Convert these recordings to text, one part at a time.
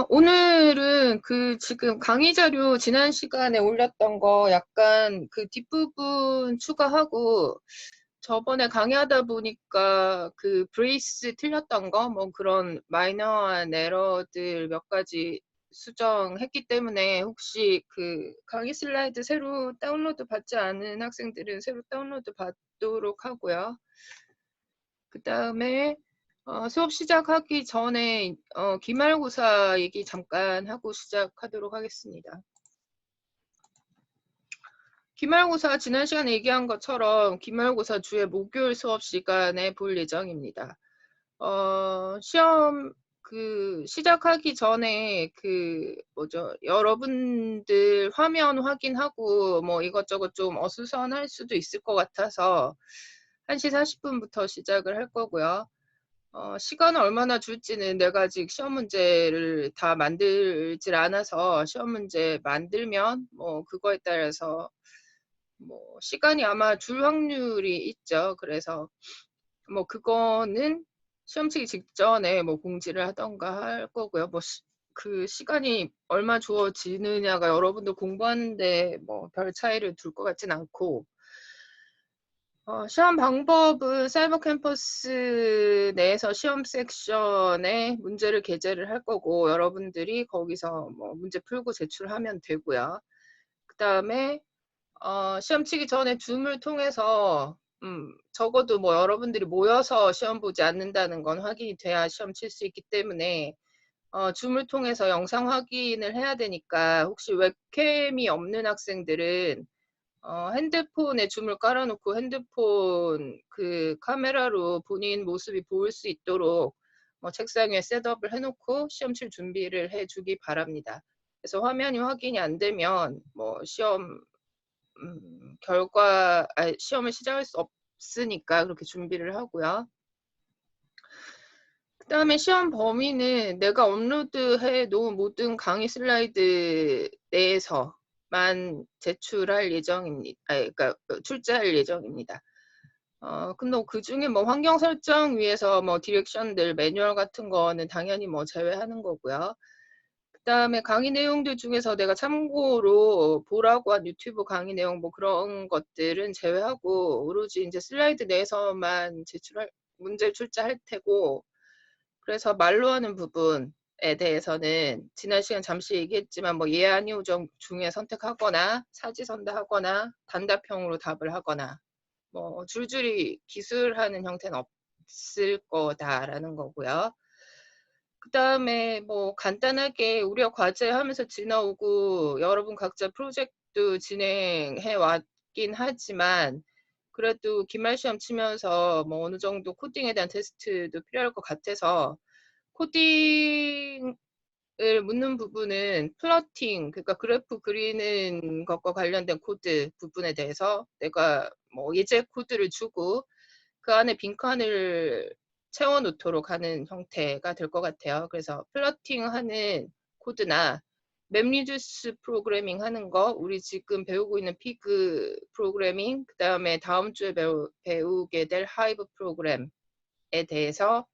오늘은 지금 강의 자료 지난 시간에 올렸던 거 약간 그 뒷부분 추가하고 저번에 강의하다 보니까 그 브레이스 틀렸던 거 뭐 그런 마이너한 에러들 몇 가지 수정했기 때문에 혹시 그 강의 슬라이드 새로 다운로드 받지 않은 학생들은 새로 다운로드 받도록 하고요. 그 다음에 수업 시작하기 전에 기말고사 얘기 잠깐 하고 시작하도록 하겠습니다. 기말고사 지난 시간에 얘기한 것처럼 기말고사 주에 목요일 수업 시간에 볼 예정입니다. 시험 시작하기 전에 여러분들 화면 확인하고 뭐 이것저것 좀 어수선할 수도 있을 것 같아서 1시 40분부터 시작을 할 거고요. 시간을 얼마나 줄지는 내가 아직 시험 문제를 다 만들질 않아서 시험 문제 만들면 뭐 그거에 따라서 뭐 시간이 아마 줄 확률이 있죠. 그래서 뭐 그거는 시험 치기 직전에 뭐 공지를 하던가 할 거고요. 뭐 그 시간이 얼마 주어지느냐가 여러분들 공부하는데 뭐 별 차이를 둘 것 같진 않고 시험 방법은 사이버 캠퍼스 내에서 시험 섹션에 문제를 게재를 할 거고 여러분들이 거기서 뭐 문제 풀고 제출하면 되고요. 그 다음에 시험 치기 전에 줌을 통해서 적어도 뭐 여러분들이 모여서 시험 보지 않는다는 건 확인이 돼야 시험 칠 수 있기 때문에 줌을 통해서 영상 확인을 해야 되니까 혹시 웹캠이 없는 학생들은 핸드폰에 줌을 깔아놓고 핸드폰 그 카메라로 본인 모습이 보일 수 있도록 책상 위에 셋업을 해놓고 시험 칠 준비를 해주기 바랍니다. 그래서 화면이 확인이 안 되면 뭐 시험 시험을 시작할 수 없으니까 그렇게 준비를 하고요. 그 다음에 시험 범위는 내가 업로드해 놓은 모든 강의 슬라이드 내에서만 제출할 예정입니다. 그러니까 출제할 예정입니다. 근데 그 중에 뭐 환경 설정 위해서 뭐 디렉션들 매뉴얼 같은 거는 당연히 뭐 제외하는 거고요. 그 다음에 강의 내용들 중에서 내가 참고로 보라고 한 유튜브 강의 내용 뭐 그런 것들은 제외하고 오로지 이제 슬라이드 내에서만 문제 출제할 테고 그래서 말로 하는 부분에 대해서는 지난 시간 잠시 얘기했지만 뭐 예, 아니오 중에 선택하거나 사지선다하거나 단답형으로 답을 하거나 뭐 줄줄이 기술하는 형태는 없을 거다라는 거고요. 그 다음에 뭐 간단하게 우리가 과제 하면서 지나오고 여러분 각자 프로젝트 진행해 왔긴 하지만 그래도 기말 시험 치면서 뭐 어느 정도 코딩에 대한 테스트도 필요할 것 같아서 코딩을 묻는 부분은 플러팅, 그러니까 그래프 그리는 것과 관련된 코드 부분에 대해서 내가 뭐 예제 코드를 주고 그 안에 빈칸을 채워놓도록 하는 형태가 될 것 같아요. 그래서 플러팅하는 코드나 맵리듀스 프로그래밍 하는 거, 우리 지금 배우고 있는 피그 프로그래밍, 그 다음에 다음 주에 배우게 될 하이브 프로그램에 대해서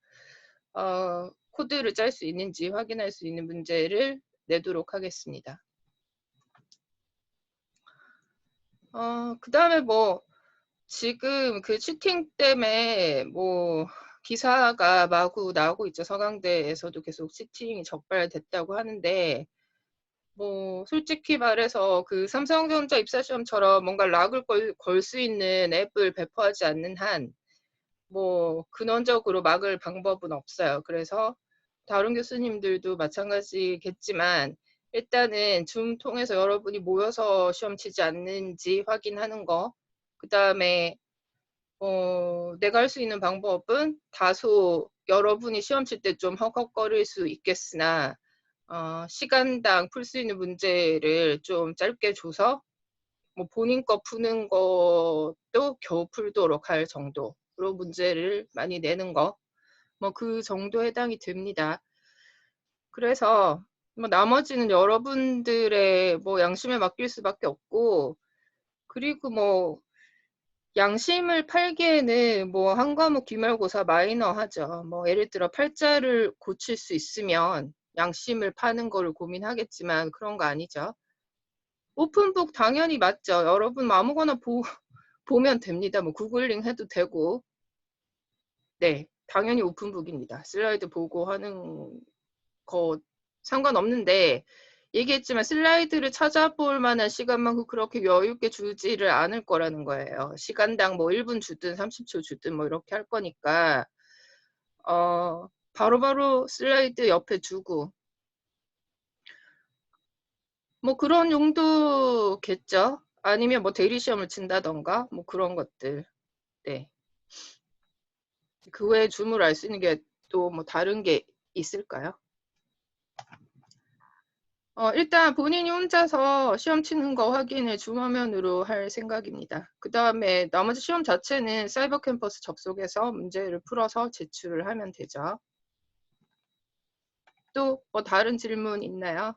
코드를 짤 수 있는지 확인할 수 있는 문제를 내도록 하겠습니다. 그 다음에 뭐 지금 그 치팅 때문에 뭐 기사가 마구 나오고 있죠. 서강대에서도 계속 치팅이 적발됐다고 하는데 뭐 솔직히 말해서 그 삼성전자 입사시험처럼 뭔가 락을 걸 수 있는 앱을 배포하지 않는 한 뭐 근원적으로 막을 방법은 없어요. 그래서 다른 교수님들도 마찬가지겠지만 일단은 줌 통해서 여러분이 모여서 시험 치지 않는지 확인하는 거, 그 다음에 내가 할 수 있는 방법은 다소 여러분이 시험 칠 때 좀 헉헉거릴 수 있겠으나 시간당 풀 수 있는 문제를 좀 짧게 줘서 뭐 본인 거 푸는 것도 겨우 풀도록 할 정도로 문제를 많이 내는 거, 뭐 그 정도 해당이 됩니다. 그래서 뭐 나머지는 여러분들의 뭐 양심에 맡길 수밖에 없고, 그리고 뭐 양심을 팔기에는 뭐 한 과목 기말고사 마이너 하죠. 뭐 예를 들어 팔자를 고칠 수 있으면 양심을 파는 거를 고민하겠지만 그런 거 아니죠. 오픈북 당연히 맞죠. 여러분 아무거나 보면 됩니다. 뭐 구글링 해도 되고. 네, 당연히 오픈북입니다. 슬라이드 보고 하는 거 상관없는데 얘기했지만 슬라이드를 찾아볼 만한 시간만큼 그렇게 여유있게 주지를 않을 거라는 거예요. 시간당 뭐 1분 주든 30초 주든 뭐 이렇게 할 거니까 바로바로 슬라이드 옆에 두고 뭐 그런 용도겠죠. 아니면 뭐 대리시험을 친다던가 뭐 그런 것들. 네. 그 외에 줌을 알 수 있는 게 또 뭐 다른 게 있을까요? 일단 본인이 혼자서 시험 치는 거 확인을 줌 화면으로 할 생각입니다. 그 다음에 나머지 시험 자체는 사이버 캠퍼스 접속해서 문제를 풀어서 제출을 하면 되죠. 또 뭐 다른 질문 있나요?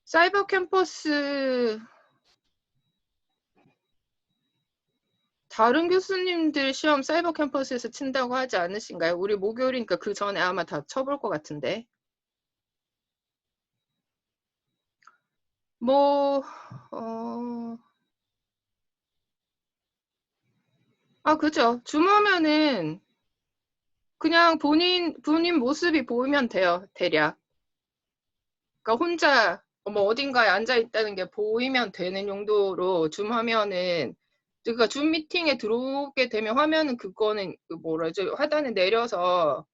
사이버 캠퍼스 다른 교수님들 시험 사이버 캠퍼스에서 친다고 하지 않으신가요? 우리 목요일이니까 그 전에 아마 다 쳐볼 것 같은데. 뭐, 그죠. 줌하면은 그냥 본인 모습이 보이면 돼요, 대략. 그러니까 혼자 뭐 어딘가에 앉아 있다는 게 보이면 되는 용도로 줌 화면은, 그러니까 줌 미팅에 들어오게 되면 화면은 그거는 뭐라죠? 하단에 내려서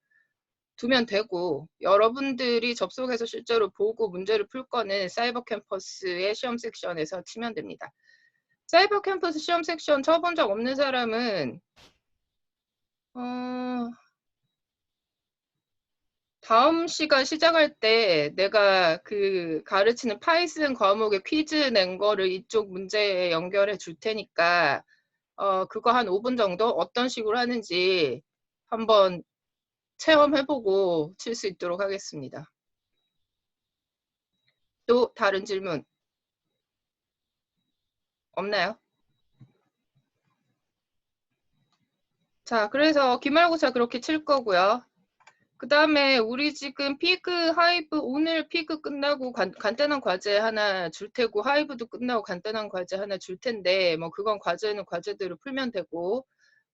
두면 되고, 여러분들이 접속해서 실제로 보고 문제를 풀 거는 사이버 캠퍼스의 시험 섹션에서 치면 됩니다. 사이버 캠퍼스 시험 섹션 쳐본 적 없는 사람은 다음 시간 시작할 때 내가 그 가르치는 파이썬 과목에 퀴즈 낸 거를 이쪽 문제에 연결해 줄 테니까 그거 한 5분 정도 어떤 식으로 하는지 한번 체험해보고 칠 수 있도록 하겠습니다. 또 다른 질문 없나요? 자, 그래서 기말고사 그렇게 칠 거고요. 그 다음에 우리 지금 피그, 하이브, 오늘 피그 끝나고 간단한 과제 하나 줄 테고, 하이브도 끝나고 간단한 과제 하나 줄 텐데, 뭐 그건 과제는 과제대로 풀면 되고,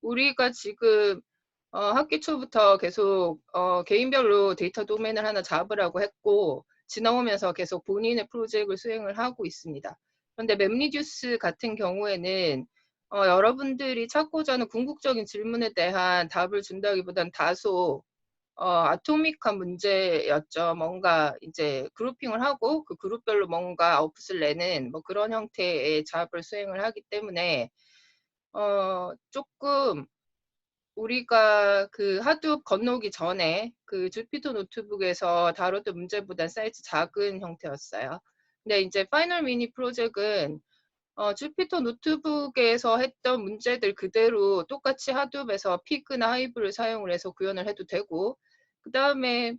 우리가 지금 학기 초부터 계속 개인별로 데이터 도메인을 하나 잡으라고 했고, 지나오면서 계속 본인의 프로젝트를 수행을 하고 있습니다. 그런데 맵리듀스 같은 경우에는 여러분들이 찾고자 하는 궁극적인 질문에 대한 답을 준다기보단 다소 아토믹한 문제였죠. 뭔가 이제 그룹핑을 하고 그 그룹별로 뭔가 아웃풋을 내는 뭐 그런 형태의 잡을 수행을 하기 때문에 조금 우리가 그 하둡 건너오기 전에 그 주피터 노트북에서 다뤘던 문제보단 사이즈 작은 형태였어요. 근데 이제 파이널 미니 프로젝트는 주피터 노트북에서 했던 문제들 그대로 똑같이 하둡에서 피그나 하이브를 사용을 해서 구현을 해도 되고, 그 다음에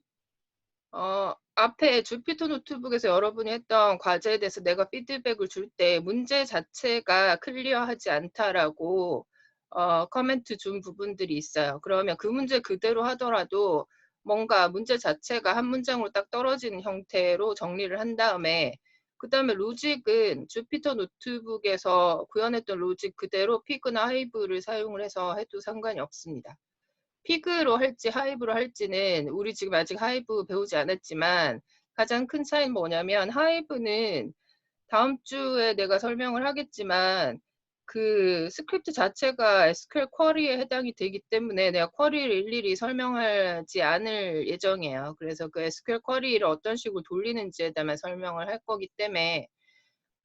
앞에 주피터 노트북에서 여러분이 했던 과제에 대해서 내가 피드백을 줄 때 문제 자체가 클리어하지 않다라고 커멘트 준 부분들이 있어요. 그러면 그 문제 그대로 하더라도 뭔가 문제 자체가 한 문장으로 딱 떨어지는 형태로 정리를 한 다음에, 그 다음에 로직은 주피터 노트북에서 구현했던 로직 그대로 피그나 하이브를 사용을 해서 해도 상관이 없습니다. 피그로 할지 하이브로 할지는 우리 지금 아직 하이브 배우지 않았지만 가장 큰 차이는 뭐냐면, 하이브는 다음 주에 내가 설명을 하겠지만 그 스크립트 자체가 SQL 쿼리에 해당이 되기 때문에 내가 쿼리를 일일이 설명하지 않을 예정이에요. 그래서 그 SQL 쿼리를 어떤 식으로 돌리는지에 대한 설명을 할 거기 때문에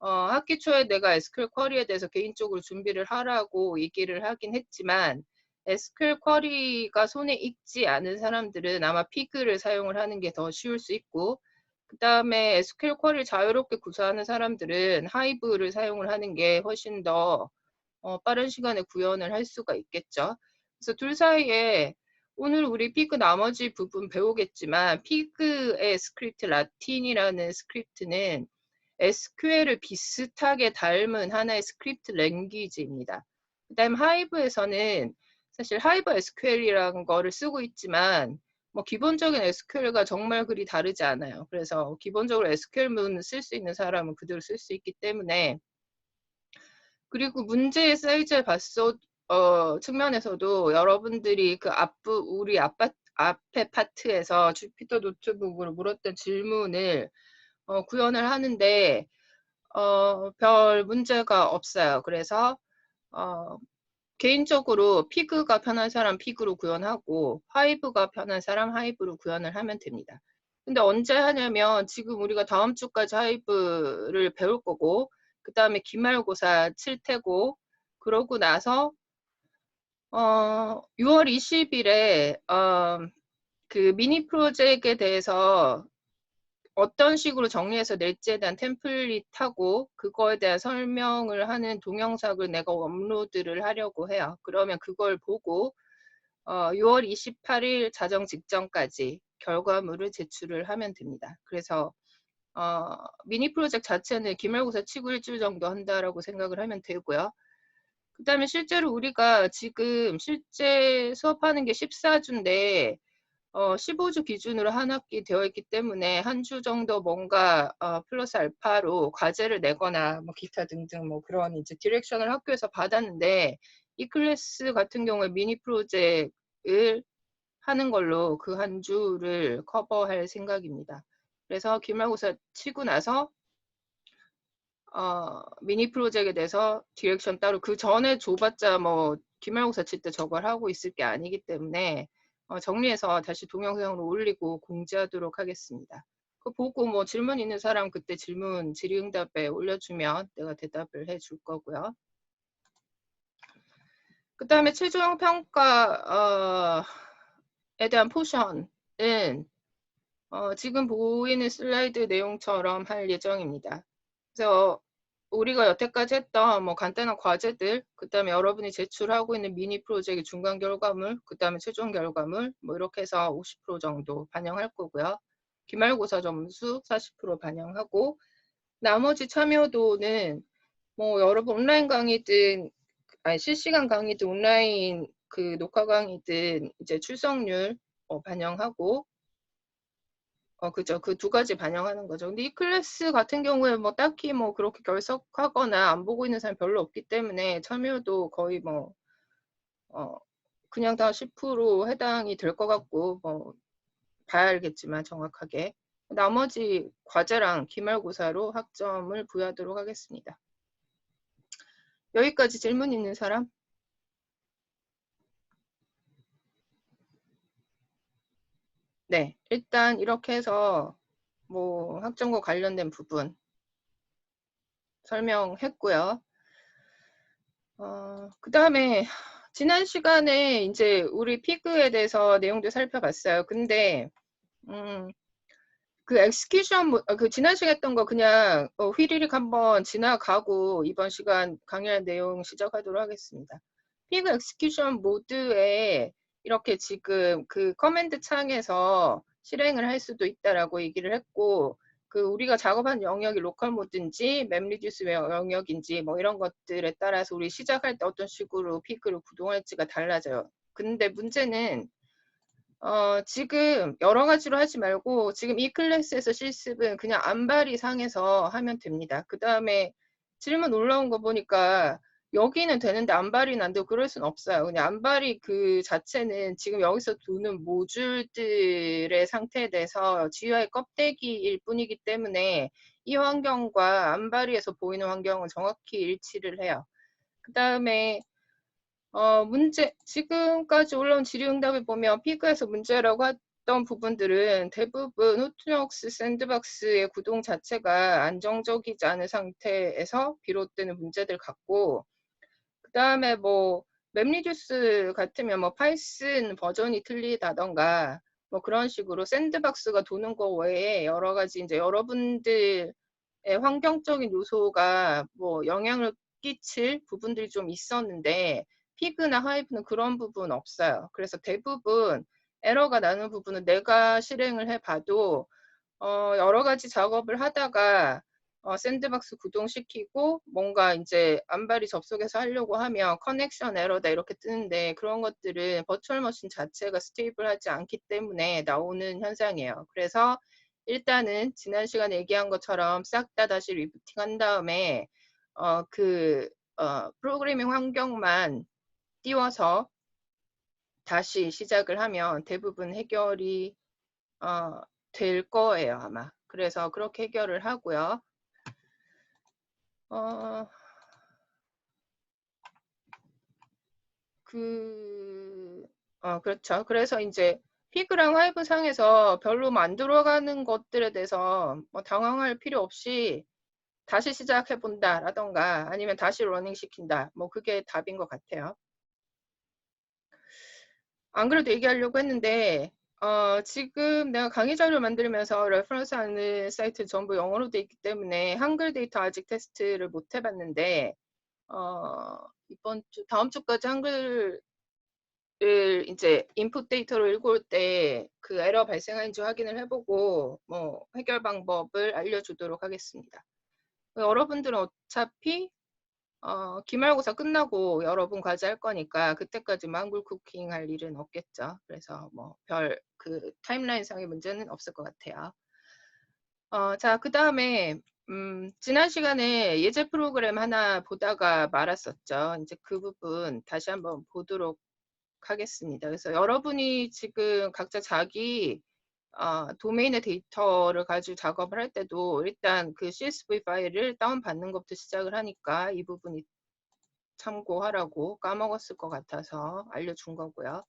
학기 초에 내가 SQL 쿼리에 대해서 개인적으로 준비를 하라고 얘기를 하긴 했지만, SQL 쿼리가 손에 익지 않은 사람들은 아마 피그를 사용을 하는 게 더 쉬울 수 있고, 그 다음에 SQL 쿼리를 자유롭게 구사하는 사람들은 하이브를 사용을 하는 게 훨씬 더 빠른 시간에 구현을 할 수가 있겠죠. 그래서 둘 사이에 오늘 우리 피그 나머지 부분 배우겠지만, 피그의 스크립트 라틴이라는 스크립트는 SQL을 비슷하게 닮은 하나의 스크립트 랭귀지입니다. 그다음에 하이브에서는 사실 하이브 SQL이라는 거를 쓰고 있지만 뭐 기본적인 SQL과 정말 그리 다르지 않아요. 그래서 기본적으로 SQL문을 쓸 수 있는 사람은 그대로 쓸 수 있기 때문에, 그리고 문제의 사이즈를 봤어 측면에서도 여러분들이 그 우리 앞에 파트에서 주피터 노트북으로 물었던 질문을 구현을 하는데 별 문제가 없어요. 그래서 개인적으로 피그가 편한 사람 피그로 구현하고 하이브가 편한 사람 하이브로 구현을 하면 됩니다. 근데 언제 하냐면 지금 우리가 다음 주까지 하이브를 배울 거고, 그 다음에 기말고사 칠 테고, 그러고 나서 6월 20일에 그 미니 프로젝트에 대해서 어떤 식으로 정리해서 낼지에 대한 템플릿하고 그거에 대한 설명을 하는 동영상을 내가 업로드를 하려고 해요. 그러면 그걸 보고 6월 28일 자정 직전까지 결과물을 제출을 하면 됩니다. 그래서 미니 프로젝트 자체는 기말고사 치고 일주일 정도 한다라고 생각을 하면 되고요. 그 다음에 실제로 우리가 지금 실제 수업하는 게 14주인데 15주 기준으로 한 학기 되어 있기 때문에 한 주 정도 뭔가 플러스 알파로 과제를 내거나 뭐 기타 등등 뭐 그런 이제 디렉션을 학교에서 받았는데, 이 클래스 같은 경우에 미니 프로젝트를 하는 걸로 그 한 주를 커버할 생각입니다. 그래서 기말고사 치고 나서 미니 프로젝트에 대해서 디렉션 따로 그 전에 줘봤자 뭐 기말고사 칠 때 저걸 하고 있을 게 아니기 때문에 정리해서 다시 동영상으로 올리고 공지하도록 하겠습니다. 그 보고 뭐 질문 있는 사람 그때 질문 질의응답에 올려주면 내가 대답을 해줄 거고요. 그 다음에 최종 평가에 대한 포션은 지금 보이는 슬라이드 내용처럼 할 예정입니다. 그래서 우리가 여태까지 했던 뭐 간단한 과제들, 그 다음에 여러분이 제출하고 있는 미니 프로젝트 중간 결과물, 그 다음에 최종 결과물, 뭐 이렇게 해서 50% 정도 반영할 거고요. 기말고사 점수 40% 반영하고, 나머지 참여도는 뭐 여러분 온라인 강의든, 아니 실시간 강의든 온라인 그 녹화 강의든 이제 출석률 반영하고, 그죠. 그 두 가지 반영하는 거죠. 근데 이 클래스 같은 경우에 뭐 딱히 뭐 그렇게 결석하거나 안 보고 있는 사람 별로 없기 때문에 참여도 거의 뭐, 그냥 다 10% 해당이 될 것 같고, 뭐, 봐야 알겠지만 정확하게. 나머지 과제랑 기말고사로 학점을 부여하도록 하겠습니다. 여기까지 질문 있는 사람? 네. 일단 이렇게 해서 뭐 학점과 관련된 부분 설명했고요. 그 다음에 지난 시간에 이제 우리 피그에 대해서 내용도 살펴봤어요. 근데 그 엑스큐션 그 지난 시간 했던 거 그냥 휘리릭 한번 지나가고 이번 시간 강의할 내용 시작하도록 하겠습니다. 피그 엑스큐션 모드에 이렇게 지금 그 커맨드 창에서 실행을 할 수도 있다라고 얘기를 했고, 그 우리가 작업한 영역이 로컬 모드인지 맵 리듀스 영역인지 뭐 이런 것들에 따라서 우리 시작할 때 어떤 식으로 피그를 구동할지가 달라져요. 근데 문제는 지금 여러 가지로 하지 말고 지금 이 클래스에서 실습은 그냥 안발이 상에서 하면 됩니다. 그 다음에 질문 올라온 거 보니까 여기는 되는데 안발이는 안 되고 그럴 순 없어요. 그냥 안발이 그 자체는 지금 여기서 도는 모듈들의 상태에 대해서 GUI 껍데기일 뿐이기 때문에 이 환경과 안발이에서 보이는 환경은 정확히 일치를 해요. 그 다음에 지금까지 올라온 질의응답을 보면 피그에서 문제라고 했던 부분들은 대부분 호트넉스 샌드박스의 구동 자체가 안정적이지 않은 상태에서 비롯되는 문제들 같고, 그 다음에 뭐 맵리듀스 같으면 뭐 파이썬 버전이 틀리다던가 뭐 그런 식으로 샌드박스가 도는 거 외에 여러 가지 이제 여러분들의 환경적인 요소가 뭐 영향을 끼칠 부분들이 좀 있었는데, 피그나 하이브는 그런 부분 없어요. 그래서 대부분 에러가 나는 부분은 내가 실행을 해봐도 여러 가지 작업을 하다가 샌드박스 구동시키고 뭔가 이제 안발이 접속해서 하려고 하면 커넥션 에러다 이렇게 뜨는데 그런 것들은 버추얼 머신 자체가 스테이블하지 않기 때문에 나오는 현상이에요. 그래서 일단은 지난 시간에 얘기한 것처럼 싹 다 다시 리부팅 한 다음에 프로그래밍 환경만 띄워서 다시 시작을 하면 대부분 해결이 될 거예요, 아마. 그래서 그렇게 해결을 하고요. 그렇죠. 그래서 이제 피그랑 화이브 상에서 별로 안 들어가는 것들에 대해서 뭐 당황할 필요 없이 다시 시작해 본다 라던가 아니면 다시 러닝 시킨다. 뭐 그게 답인 것 같아요. 안 그래도 얘기하려고 했는데 지금 내가 강의 자료 만들면서 레퍼런스 하는 사이트 전부 영어로 돼 있기 때문에 한글 데이터 아직 테스트를 못 해봤는데 이번 주 다음 주까지 한글을 이제 인풋 데이터를 읽을 때 그 에러 발생하는지 확인을 해보고 뭐 해결 방법을 알려주도록 하겠습니다. 여러분들은 어차피 기말고사 끝나고 여러분 과제 할 거니까 그때까지 한글 쿠킹 할 일은 없겠죠. 그래서 뭐 별 그 타임라인 상의 문제는 없을 것 같아요. 자, 그 다음에 지난 시간에 예제 프로그램 하나 보다가 말았었죠. 이제 그 부분 다시 한번 보도록 하겠습니다. 그래서 여러분이 지금 각자 자기 도메인의 데이터를 가지고 작업을 할 때도 일단 그 CSV 파일을 다운받는 것부터 시작을 하니까 이 부분이 참고하라고 까먹었을 것 같아서 알려준 거고요.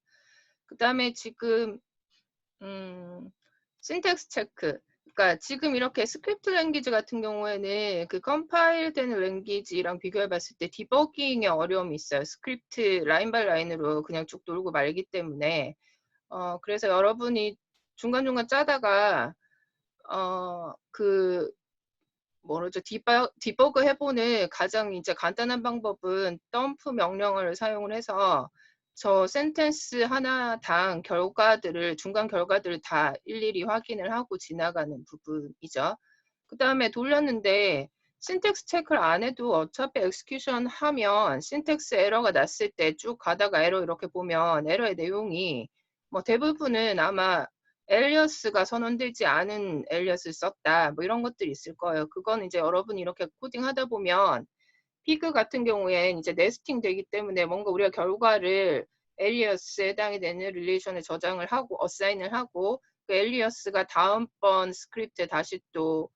그 다음에 지금 신텍스 체크. 그러니까 지금 이렇게 스크립트 랭귀지 같은 경우에는 그 컴파일 되는 랭귀지랑 비교해 봤을 때 디버깅에 어려움이 있어요. 스크립트 라인 바이 라인으로 그냥 쭉 돌고 말기 때문에 그래서 여러분이 중간중간 짜다가 뭐라죠? 디버그 해보는 가장 이제 간단한 방법은 덤프 명령어를 사용을 해서 저 센텐스 하나당 결과들을 중간 결과들을 다 일일이 확인을 하고 지나가는 부분이죠. 그 다음에 돌렸는데 신텍스 체크를 안 해도 어차피 엑스큐션 하면 신텍스 에러가 났을 때 쭉 가다가 에러 이렇게 보면 에러의 내용이 뭐 대부분은 아마 엘리어스가 선언되지 않은 엘리어스를 썼다 뭐 이런 것들이 있을 거예요. 그건 이제 여러분이 이렇게 코딩하다 보면 피그 같은 경우엔 이제 네스팅 되기 때문에 뭔가 우리가 결과를 엘리어스에 해당이 되는 릴레이션에 저장을 하고 어사인을 하고 그 엘리어스가 다음번 스크립트에 다시 또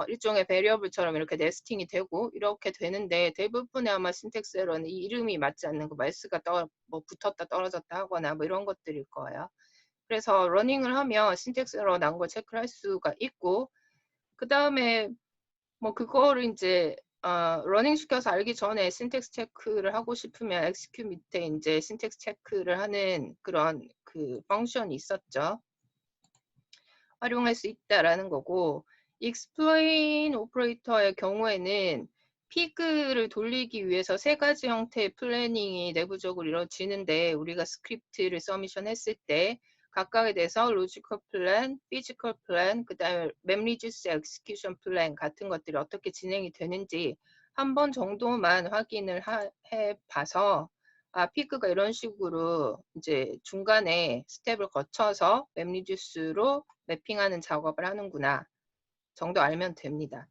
일종의 베리어블처럼 이렇게 네스팅이 되고 이렇게 되는데 대부분의 아마 신텍스 에러는 이 이름이 맞지 않는 거 말스가 뭐 붙었다 떨어졌다 하거나 뭐 이런 것들일 거예요. 그래서 러닝을 하면 신텍스 에러 난 걸 체크를 할 수가 있고 그 다음에 뭐 그거를 이제 러닝 시켜서 알기 전에 신텍스 체크를 하고 싶으면 execute 밑에 이제 신텍스 체크를 하는 그런 그 펑션이 있었죠. 활용할 수 있다라는 거고 explain 오퍼레이터의 경우에는 피그를 돌리기 위해서 세 가지 형태의 플래닝이 내부적으로 이루어지는데 우리가 스크립트를 서미션 했을 때 각각에 대해서 로지컬 플랜, 피지컬 플랜, 그 다음에 맵리지스 엑스큐션 플랜 같은 것들이 어떻게 진행이 되는지 한 번 정도만 확인을 해봐서 피그가 이런 식으로 이제 중간에 스텝을 거쳐서 맵리듀스로 매핑하는 작업을 하는구나 정도 알면 됩니다.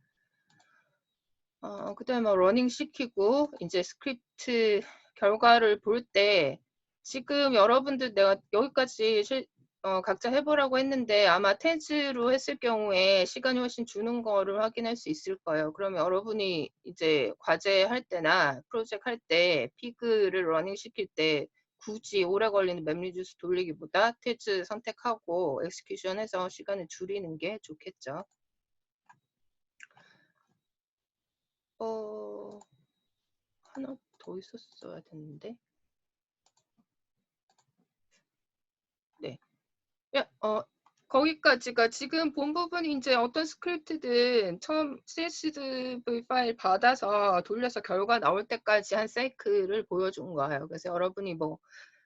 그 다음에 뭐 러닝 시키고 이제 스크립트 결과를 볼 때 지금 여러분들 내가 여기까지 각자 해보라고 했는데 아마 태즈로 했을 경우에 시간이 훨씬 주는 거를 확인할 수 있을 거예요. 그러면 여러분이 이제 과제 할 때나 프로젝트 할 때 피그를 러닝 시킬 때 굳이 오래 걸리는 맵리듀스 돌리기보다 태즈 선택하고 엑스큐션 해서 시간을 줄이는 게 좋겠죠. 하나 더 있었어야 됐는데. 네. 거기까지가 지금 본 부분이 이제 어떤 스크립트든 처음 CSV 파일 받아서 돌려서 결과 나올 때까지 한 사이클을 보여준 거예요. 그래서 여러분이 뭐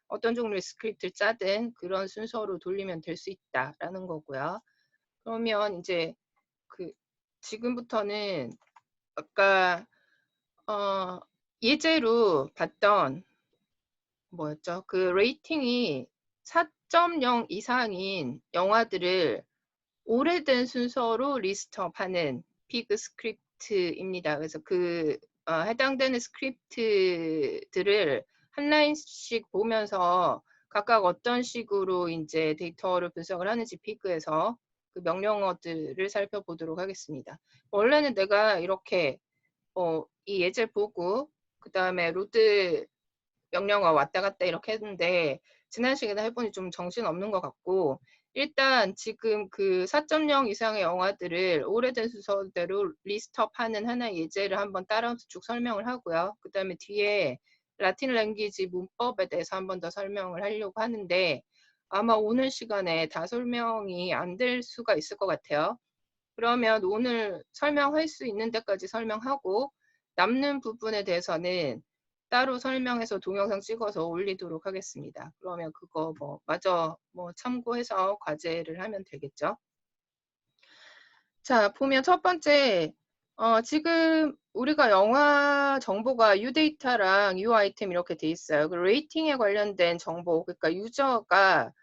어떤 종류의 스크립트를 짜든 그런 순서로 돌리면 될 수 있다라는 거고요. 그러면 이제 그 지금부터는 아까 예제로 봤던 뭐였죠? 그 레이팅이 4.0 이상인 영화들을 오래된 순서로 리스트업하는 피그 스크립트입니다. 그래서 해당되는 스크립트들을 한 라인씩 보면서 각각 어떤 식으로 이제 데이터를 분석을 하는지 피그에서 그 명령어들을 살펴보도록 하겠습니다. 원래는 내가 이렇게 이 예제를 보고 그 다음에 로드 명령어 왔다 갔다 이렇게 했는데 지난 시간에 해보니 좀 정신없는 것 같고 일단 지금 그 4.0 이상의 영화들을 오래된 순서대로 리스트업하는 하나의 예제를 한번 따라서 쭉 설명을 하고요. 그 다음에 뒤에 라틴 랭귀지 문법에 대해서 한번 더 설명을 하려고 하는데 아마 오늘 시간에 다 설명이 안 될 수가 있을 것 같아요. 그러면 오늘 설명할 수 있는 데까지 설명하고 남는 부분에 대해서는 따로 설명해서 동영상 찍어서 올리도록 하겠습니다. 그러면 그거 마저 참고해서 과제를 하면 되겠죠. 자, 보면 첫 번째, 지금 우리가 영화 정보가 유데이터랑 유아이템 이렇게 돼 있어요. 그 레이팅에 관련된 정보, 그러니까 유저가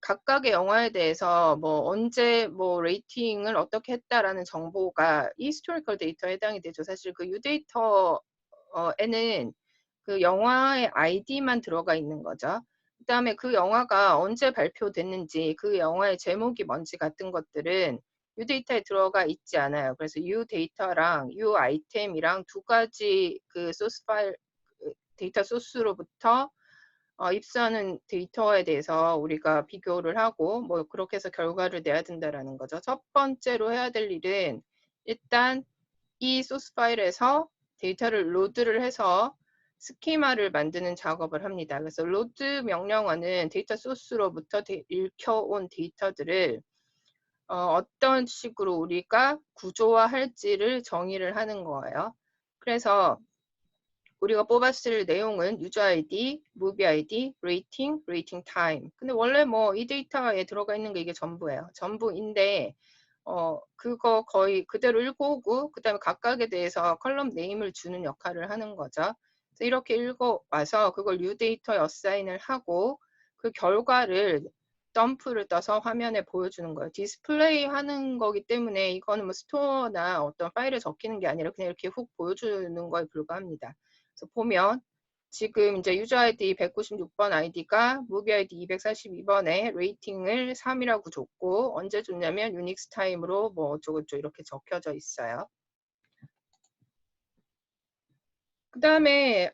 각각의 영화에 대해서 언제 레이팅을 어떻게 했다라는 정보가 이 히스토리컬 데이터에 해당이 되죠. 사실 그 유데이터에는 그 영화의 아이디만 들어가 있는 거죠. 그 다음에 그 영화가 언제 발표됐는지, 그 영화의 제목이 뭔지 같은 것들은 유데이터에 들어가 있지 않아요. 그래서 유데이터랑 유아이템이랑 두 가지 그 소스 파일, 데이터 소스로부터 입수하는 데이터에 대해서 우리가 비교를 하고 그렇게 해서 결과를 내야 된다라는 거죠. 첫 번째로 해야 될 일은 일단 이 소스 파일에서 데이터를 로드를 해서 스키마를 만드는 작업을 합니다. 그래서 로드 명령어는 데이터 소스로부터 읽혀온 데이터들을 어떤 식으로 우리가 구조화할지를 정의를 하는 거예요. 그래서 우리가 뽑았을 내용은 유저 아이디, 무비 아이디, 레이팅, 레이팅 타임. 근데 원래 이 데이터에 들어가 있는 게 이게 전부예요. 전부인데 그거 거의 그대로 읽어오고 그 다음에 각각에 대해서 컬럼 네임을 주는 역할을 하는 거죠. 그래서 이렇게 읽어와서 그걸 뉴 데이터에 어사인을 하고 그 결과를 덤프를 떠서 화면에 보여주는 거예요. 디스플레이 하는 거기 때문에 이거는 스토어나 어떤 파일에 적히는 게 아니라 그냥 이렇게 훅 보여주는 거에 불과합니다. 그래서 보면 지금 이제 유저 아이디 196번 아이디가 무비 아이디 242번에 레이팅을 3이라고 줬고 언제 줬냐면 유닉스 타임으로 어쩌고저쩌고 이렇게 적혀져 있어요. 그 다음에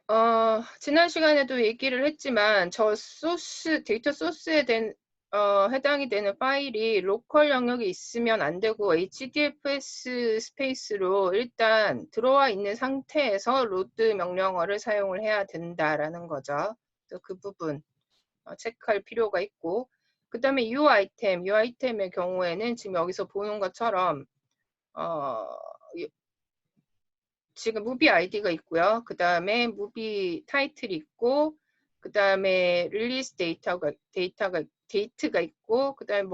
지난 시간에도 얘기를 했지만 저 소스 데이터 소스에 해당이 되는 파일이 로컬 영역에 있으면 안 되고 HDFS 스페이스로 일단 들어와 있는 상태에서 로드 명령어를 사용을 해야 된다라는 거죠. 그 부분 체크할 필요가 있고 그 다음에 u아이템의 경우에는 지금 여기서 보는 것처럼 지금 무비 아이디가 있고요. 그 다음에 무비 타이틀이 있고 그 다음에 릴리즈 데이트가 있고 그 다음에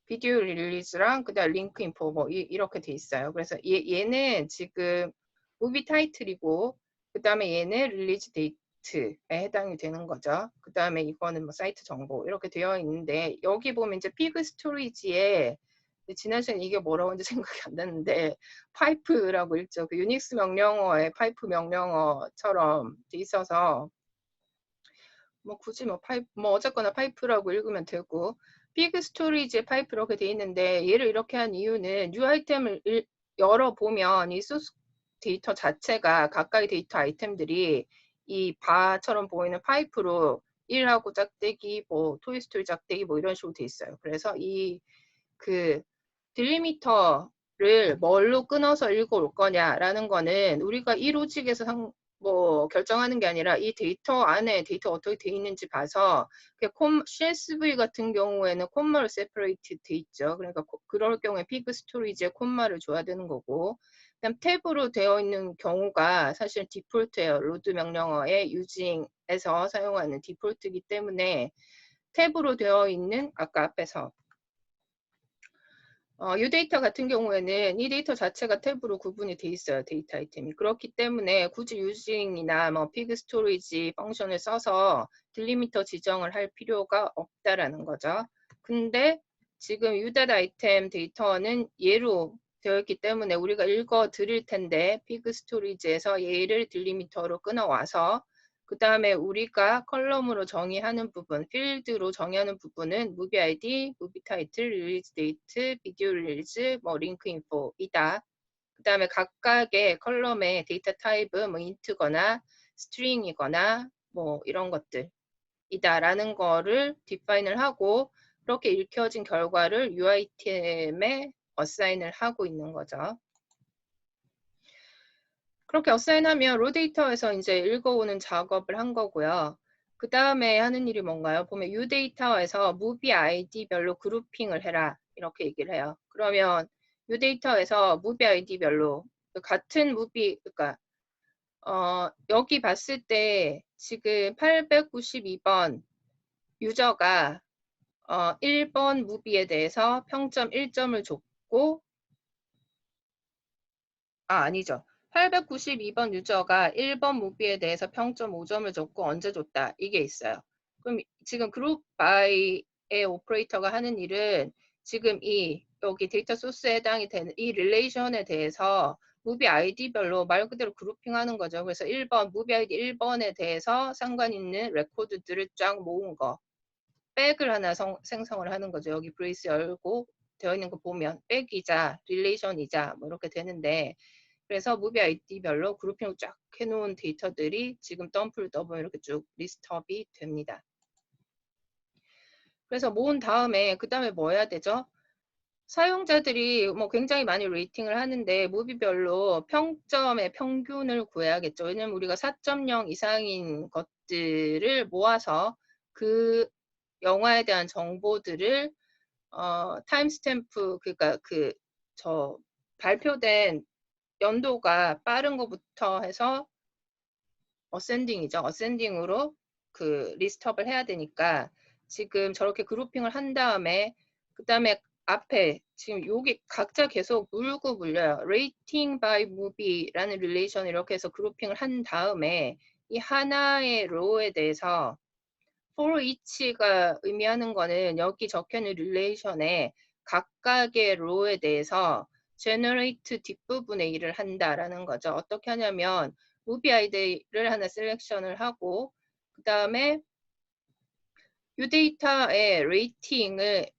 비디오 릴리즈랑 그 다음 링크 인포 이렇게 돼 있어요. 그래서 얘는 지금 무비 타이틀이고 그 다음에 얘는 릴리즈 데이트에 해당이 되는 거죠. 그 다음에 이거는 사이트 정보 이렇게 되어 있는데 여기 보면 이제 피그 스토리지에 지난 시간에 이게 뭐라고 하는지 생각이 안 나는데 파이프라고 읽죠. 그 유닉스 명령어의 파이프 명령어처럼 돼 있어서 굳이 어쨌거나 파이프라고 읽으면 되고 피그 스토리지의 파이프 이렇게 돼 있는데 얘를 이렇게 한 이유는 뉴 아이템을 열어보면 이 소스 데이터 자체가 각각의 데이터 아이템들이 이 바처럼 보이는 파이프로 1하고 짝대기 토이스토리 짝대기 이런 식으로 돼 있어요. 그래서 그 딜리미터를 뭘로 끊어서 읽어올 거냐라는 거는 우리가 이 로직에서 결정하는 게 아니라 이 데이터 안에 데이터 어떻게 돼 있는지 봐서 CSV 같은 경우에는 콤마로 세퍼레이트 돼 있죠. 그러니까 그럴 경우에 피그 스토리지에 콤마를 줘야 되는 거고 그다음 탭으로 되어 있는 경우가 사실 디폴트예요. 로드 명령어의 유징에서 사용하는 디폴트이기 때문에 탭으로 되어 있는 아까 앞에서 이 데이터 같은 경우에는 이 데이터 자체가 탭으로 구분이 돼 있어요. 데이터 아이템이. 그렇기 때문에 굳이 유징이나 뭐 피그 스토리지 펑션을 써서 딜리미터 지정을 할 필요가 없다라는 거죠. 근데 지금 유닷 아이템 데이터는 예로 되어 있기 때문에 우리가 읽어 드릴 텐데 피그 스토리지에서 얘를 딜리미터로 끊어와서 그 다음에 우리가 컬럼으로 정의하는 부분, 필드로 정의하는 부분은 무비 아이디, 무비 타이틀, 릴리즈 데이트, 비디오 릴리즈, 뭐 링크 인포이다. 그 다음에 각각의 컬럼의 데이터 타입은 뭐 인트거나 스트링이거나 뭐 이런 것들이다라는 거를 디파인을 하고 그렇게 읽혀진 결과를 UITM에 어사인을 하고 있는 거죠. 그렇게 어사인하면 로 데이터에서 이제 읽어오는 작업을 한 거고요. 그 다음에 하는 일이 뭔가요? 보면 U 데이터에서 무비 아이디별로 그룹핑을 해라 이렇게 얘기를 해요. 그러면 U 데이터에서 무비 아이디별로 같은 무비 그러니까 여기 봤을 때 지금 892번 유저가 1번 무비에 대해서 평점 1점을 줬고 아니죠. 892번 유저가 1번 무비에 대해서 평점 5점을 줬고 언제 줬다. 이게 있어요. 그럼 지금 그룹 바이의 오퍼레이터가 하는 일은 지금 여기 데이터 소스에 해당이 되는 이 릴레이션에 대해서 무비 아이디별로 말 그대로 그룹핑하는 거죠. 그래서 1번, 무비 아이디 1번에 대해서 상관 있는 레코드들을 쫙 모은 거. 백을 하나 생성을 하는 거죠. 여기 브레이스 열고 되어 있는 거 보면 백이자 릴레이션이자 뭐 이렇게 되는데 그래서 무비 아이디별로 그룹핑을 쫙 해놓은 데이터들이 지금 덤플 더블 이렇게 쭉 리스트업이 됩니다. 그래서 모은 다음에 그 다음에 뭐 해야 되죠? 사용자들이 뭐 굉장히 많이 레이팅을 하는데 무비별로 평점의 평균을 구해야겠죠. 왜냐면 우리가 4.0 이상인 것들을 모아서 그 영화에 대한 정보들을 타임스탬프 그러니까 발표된 연도가 빠른 것부터 해서 어센딩이죠. 어센딩으로 그 리스트업을 해야 되니까 지금 저렇게 그룹핑을 한 다음에 그 다음에 앞에 지금 여기 각자 계속 물고 물려요. 레이팅 바이 무비라는 릴레이션 이렇게 해서 그룹핑을 한 다음에 이 하나의 로우에 대해서 for each가 의미하는 거는 여기 적혀있는 릴레이션에 각각의 로우에 대해서 generate 뒷부분의 일을 한다라는 거죠. 어떻게 하냐면 무비 아이디를 하나 셀렉션을 하고 그 다음에 이 데이터의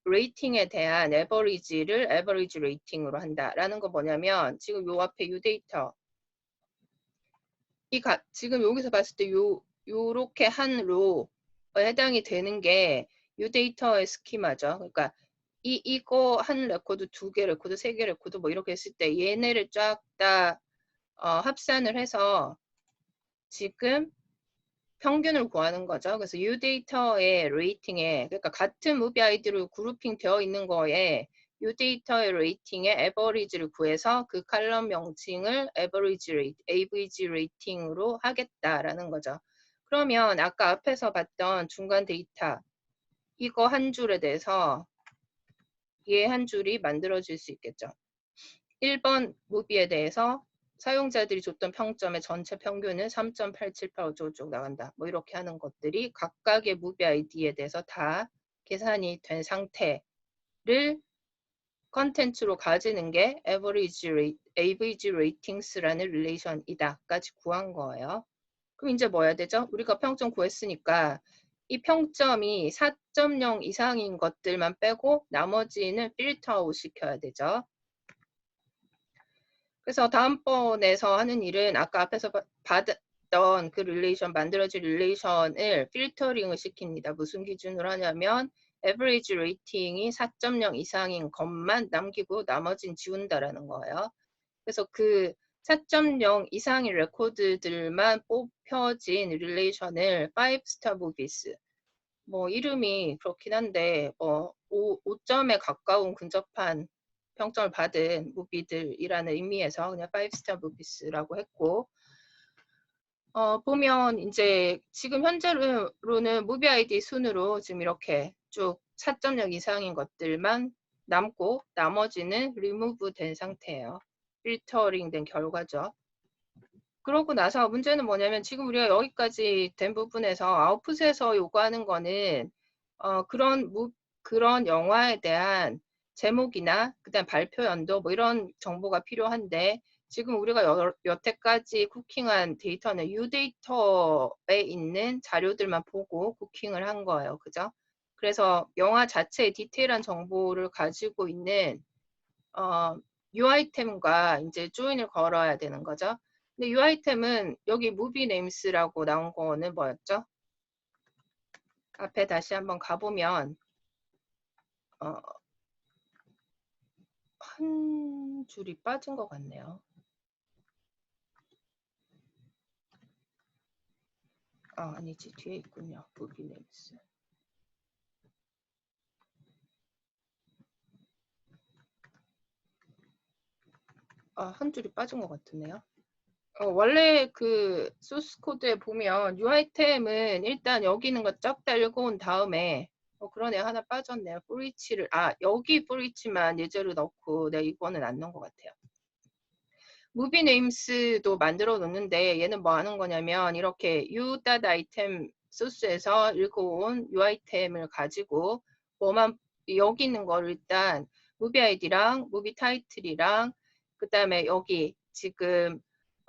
레이팅에 대한 에버리지를 에버리지 레이팅으로 한다라는 건 뭐냐면 지금 요 앞에 이 데이터 지금 여기서 봤을 때 요렇게 한 로우에 해당이 되는 게 이 데이터의 스키마죠. 그러니까 이거 한 레코드, 2개 레코드, 3개 레코드 뭐 이렇게 했을 때 얘네를 쫙 다 합산을 해서 지금 평균을 구하는 거죠. 그래서 이 데이터의 레이팅에 그러니까 같은 무비 아이디로 그룹핑 되어 있는 거에 이 데이터의 레이팅의 에버리지를 구해서 그 칼럼 명칭을 AVG 레이팅으로 하겠다라는 거죠. 그러면 아까 앞에서 봤던 중간 데이터 이거 한 줄에 대해서 얘 한 줄이 만들어질 수 있겠죠. 1번 무비에 대해서 사용자들이 줬던 평점의 전체 평균은 3.878 어쩌고저쩌고 나간다. 뭐 이렇게 하는 것들이 각각의 무비 아이디에 대해서 다 계산이 된 상태를 컨텐츠로 가지는 게 AVG ratings라는 릴레이션이다까지 구한 거예요. 그럼 이제 뭐 해야 되죠? 우리가 평점 구했으니까 이 평점이 4.0 이상인 것들만 빼고 나머지는 필터 아웃 시켜야 되죠. 그래서 다음번에서 하는 일은 아까 앞에서 받았던 그 릴레이션, 만들어진 릴레이션을 필터링을 시킵니다. 무슨 기준으로 하냐면 average rating이 4.0 이상인 것만 남기고 나머진 지운다라는 거예요. 그래서 그 4.0 이상의 레코드들만 뽑혀진 릴레이션을 5스타 movies 뭐 이름이 그렇긴 한데 5점에 가까운 근접한 평점을 받은 무비들이라는 의미에서 그냥 5스타 무비스라고 했고 보면 이제 지금 현재로는 무비 아이디 순으로 지금 이렇게 쭉 4.0 이상인 것들만 남고 나머지는 remove 된 상태예요. 필터링 된 결과죠. 그러고 나서 문제는 뭐냐면 지금 우리가 여기까지 된 부분에서 아웃풋에서 요구하는 거는 그런 영화에 대한 제목이나 그다음 발표 연도 뭐 이런 정보가 필요한데 지금 우리가 여태까지 쿠킹한 데이터는 이 데이터에 있는 자료들만 보고 쿠킹을 한 거예요. 그죠? 그래서 영화 자체의 디테일한 정보를 가지고 있는 UI템과 이제 조인을 걸어야 되는 거죠. 근데 UI템은 여기 movie names라고 나온 거는 뭐였죠? 앞에 다시 한번 가보면 한 줄이 빠진 것 같네요. 아니지, 뒤에 있군요. movie names. 한 줄이 빠진 것 같으네요. 원래 그 소스 코드에 보면 UI템은 일단 여기 있는 거 쫙 다 읽어온 다음에 그러네, 하나 빠졌네요. 뿌리치를 여기 뿌리치만 예제로 넣고 내가 이거는 안 넣은 것 같아요. 무비 네임스도 만들어 놓는데 얘는 뭐 하는 거냐면 이렇게 u.item 소스에서 읽어온 uitem을 가지고 뭐만 여기 있는 거를 일단 무비 아이디랑 무비 타이틀이랑 그 다음에 여기 지금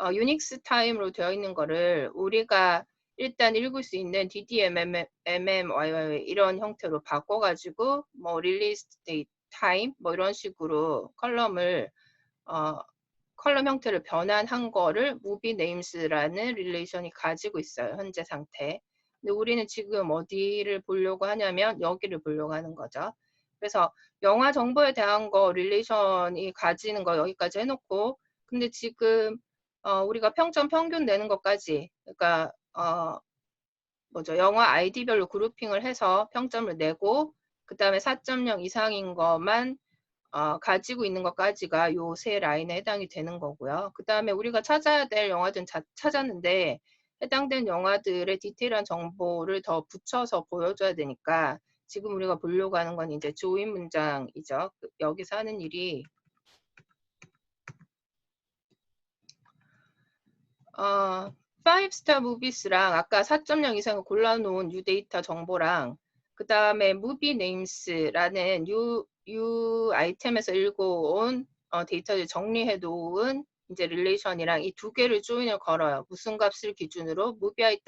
유닉스 타임으로 되어 있는 거를 우리가 일단 읽을 수 있는 ddmmyy 이런 형태로 바꿔가지고 뭐 릴리스 데이트 타임 뭐 이런 식으로 컬럼을 컬럼 형태를 변환한 거를 movie names라는 릴레이션이 가지고 있어요. 현재 상태. 근데 우리는 지금 어디를 보려고 하냐면 여기를 보려고 하는 거죠. 그래서 영화 정보에 대한 거 릴레이션이 가지는 거 여기까지 해놓고 근데 지금 우리가 평점 평균 내는 것까지 그러니까 영화 아이디별로 그룹핑을 해서 평점을 내고 그 다음에 4.0 이상인 것만 가지고 있는 것까지가 요 세 라인에 해당이 되는 거고요. 그 다음에 우리가 찾아야 될 영화들은 찾았는데 해당된 영화들의 디테일한 정보를 더 붙여서 보여줘야 되니까 지금 우리가 보려고 하는 건 이제 조인 문장이죠. 여기서 하는 일이 5스타 무비스랑 아까 4.0 이상을 골라놓은 유데이터 정보랑 그 다음에 무비 네임스라는 유 아이템에서 읽어온 데이터를 정리해 놓은 이제 릴레이션이랑 이 두 개를 조인을 걸어요. 무슨 값을 기준으로 무비 아이디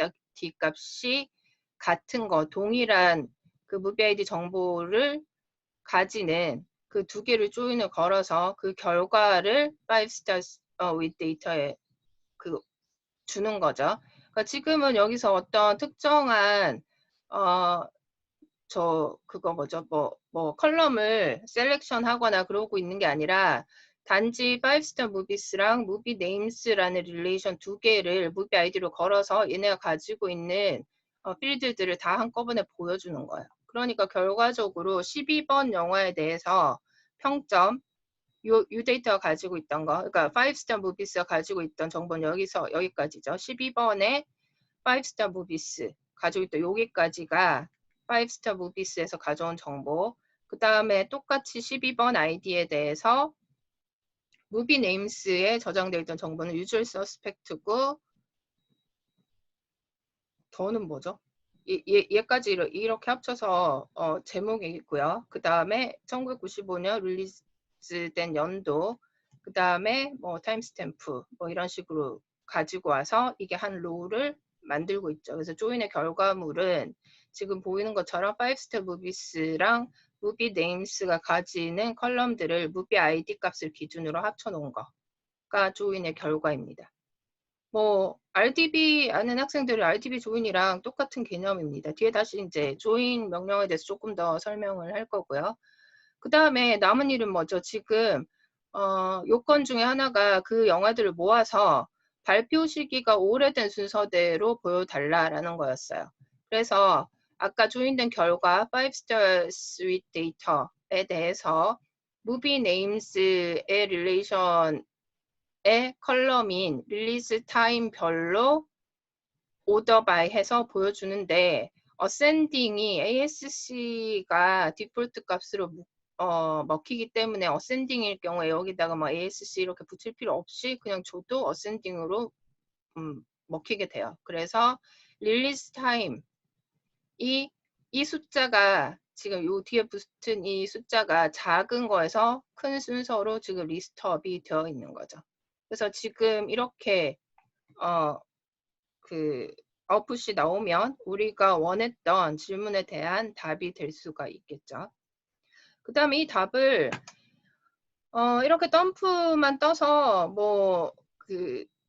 값이 같은 거 동일한 그 무비 아이디 정보를 가지는 그 두 개를 조인을 걸어서 그 결과를 5스타 with 데이터에 주는 거죠. 그러니까 지금은 여기서 어떤 특정한 그거 뭐죠? 뭐 컬럼을 셀렉션 하거나 그러고 있는 게 아니라 단지 5스타 무비스랑 무비 네임스라는 릴레이션 두 개를 무비 아이디로 걸어서 얘네가 가지고 있는 필드들을 다 한꺼번에 보여주는 거예요. 그러니까 결과적으로 12번 영화에 대해서 평점 요 데이터가 가지고 있던 거, 그러니까 5스타 무비스가 가지고 있던 정보는 여기까지죠. 12번에 5스타 무비스 가지고 있던 여기까지가 5스타 무비스에서 가져온 정보. 그 다음에 똑같이 12번 아이디에 대해서 무비 네임스에 저장되어 있던 정보는 유주얼 서스펙트고 더는 뭐죠? 얘까지 이렇게 합쳐서 제목이 있고요. 그 다음에 1995년 릴리즈된 연도, 그 다음에 뭐 타임스탬프 뭐 이런 식으로 가지고 와서 이게 한 로우를 만들고 있죠. 그래서 조인의 결과물은 지금 보이는 것처럼 5스텝 무비스랑 무비 네임스가 가지는 컬럼들을 무비 아이디 값을 기준으로 합쳐 놓은 거가 조인의 결과입니다. 뭐 RDB 아는 학생들은 RDB 조인이랑 똑같은 개념입니다. 뒤에 다시 이제 조인 명령에 대해서 조금 더 설명을 할 거고요. 그 다음에 남은 일은 뭐죠? 지금 요건 중에 하나가 그 영화들을 모아서 발표 시기가 오래된 순서대로 보여달라라는 거였어요. 그래서 아까 조인된 결과 5스타 스윗 데이터에 대해서 무비 네임스의 릴레이션 의 컬럼인 릴리즈 타임 별로 오더 바이 해서 보여주는데 어센딩이 ASC가 디폴트 값으로 먹히기 때문에 어센딩일 경우에 여기다가 뭐 ASC 이렇게 붙일 필요 없이 그냥 줘도 어센딩으로 먹히게 돼요. 그래서 릴리스 타임 이 숫자가 지금 요 뒤에 붙은 이 숫자가 작은 거에서 큰 순서로 지금 리스트업이 되어 있는 거죠. 그래서 지금 이렇게 그 아웃풋이 나오면 우리가 원했던 질문에 대한 답이 될 수가 있겠죠. 그 다음에 이 답을 이렇게 덤프만 떠서 뭐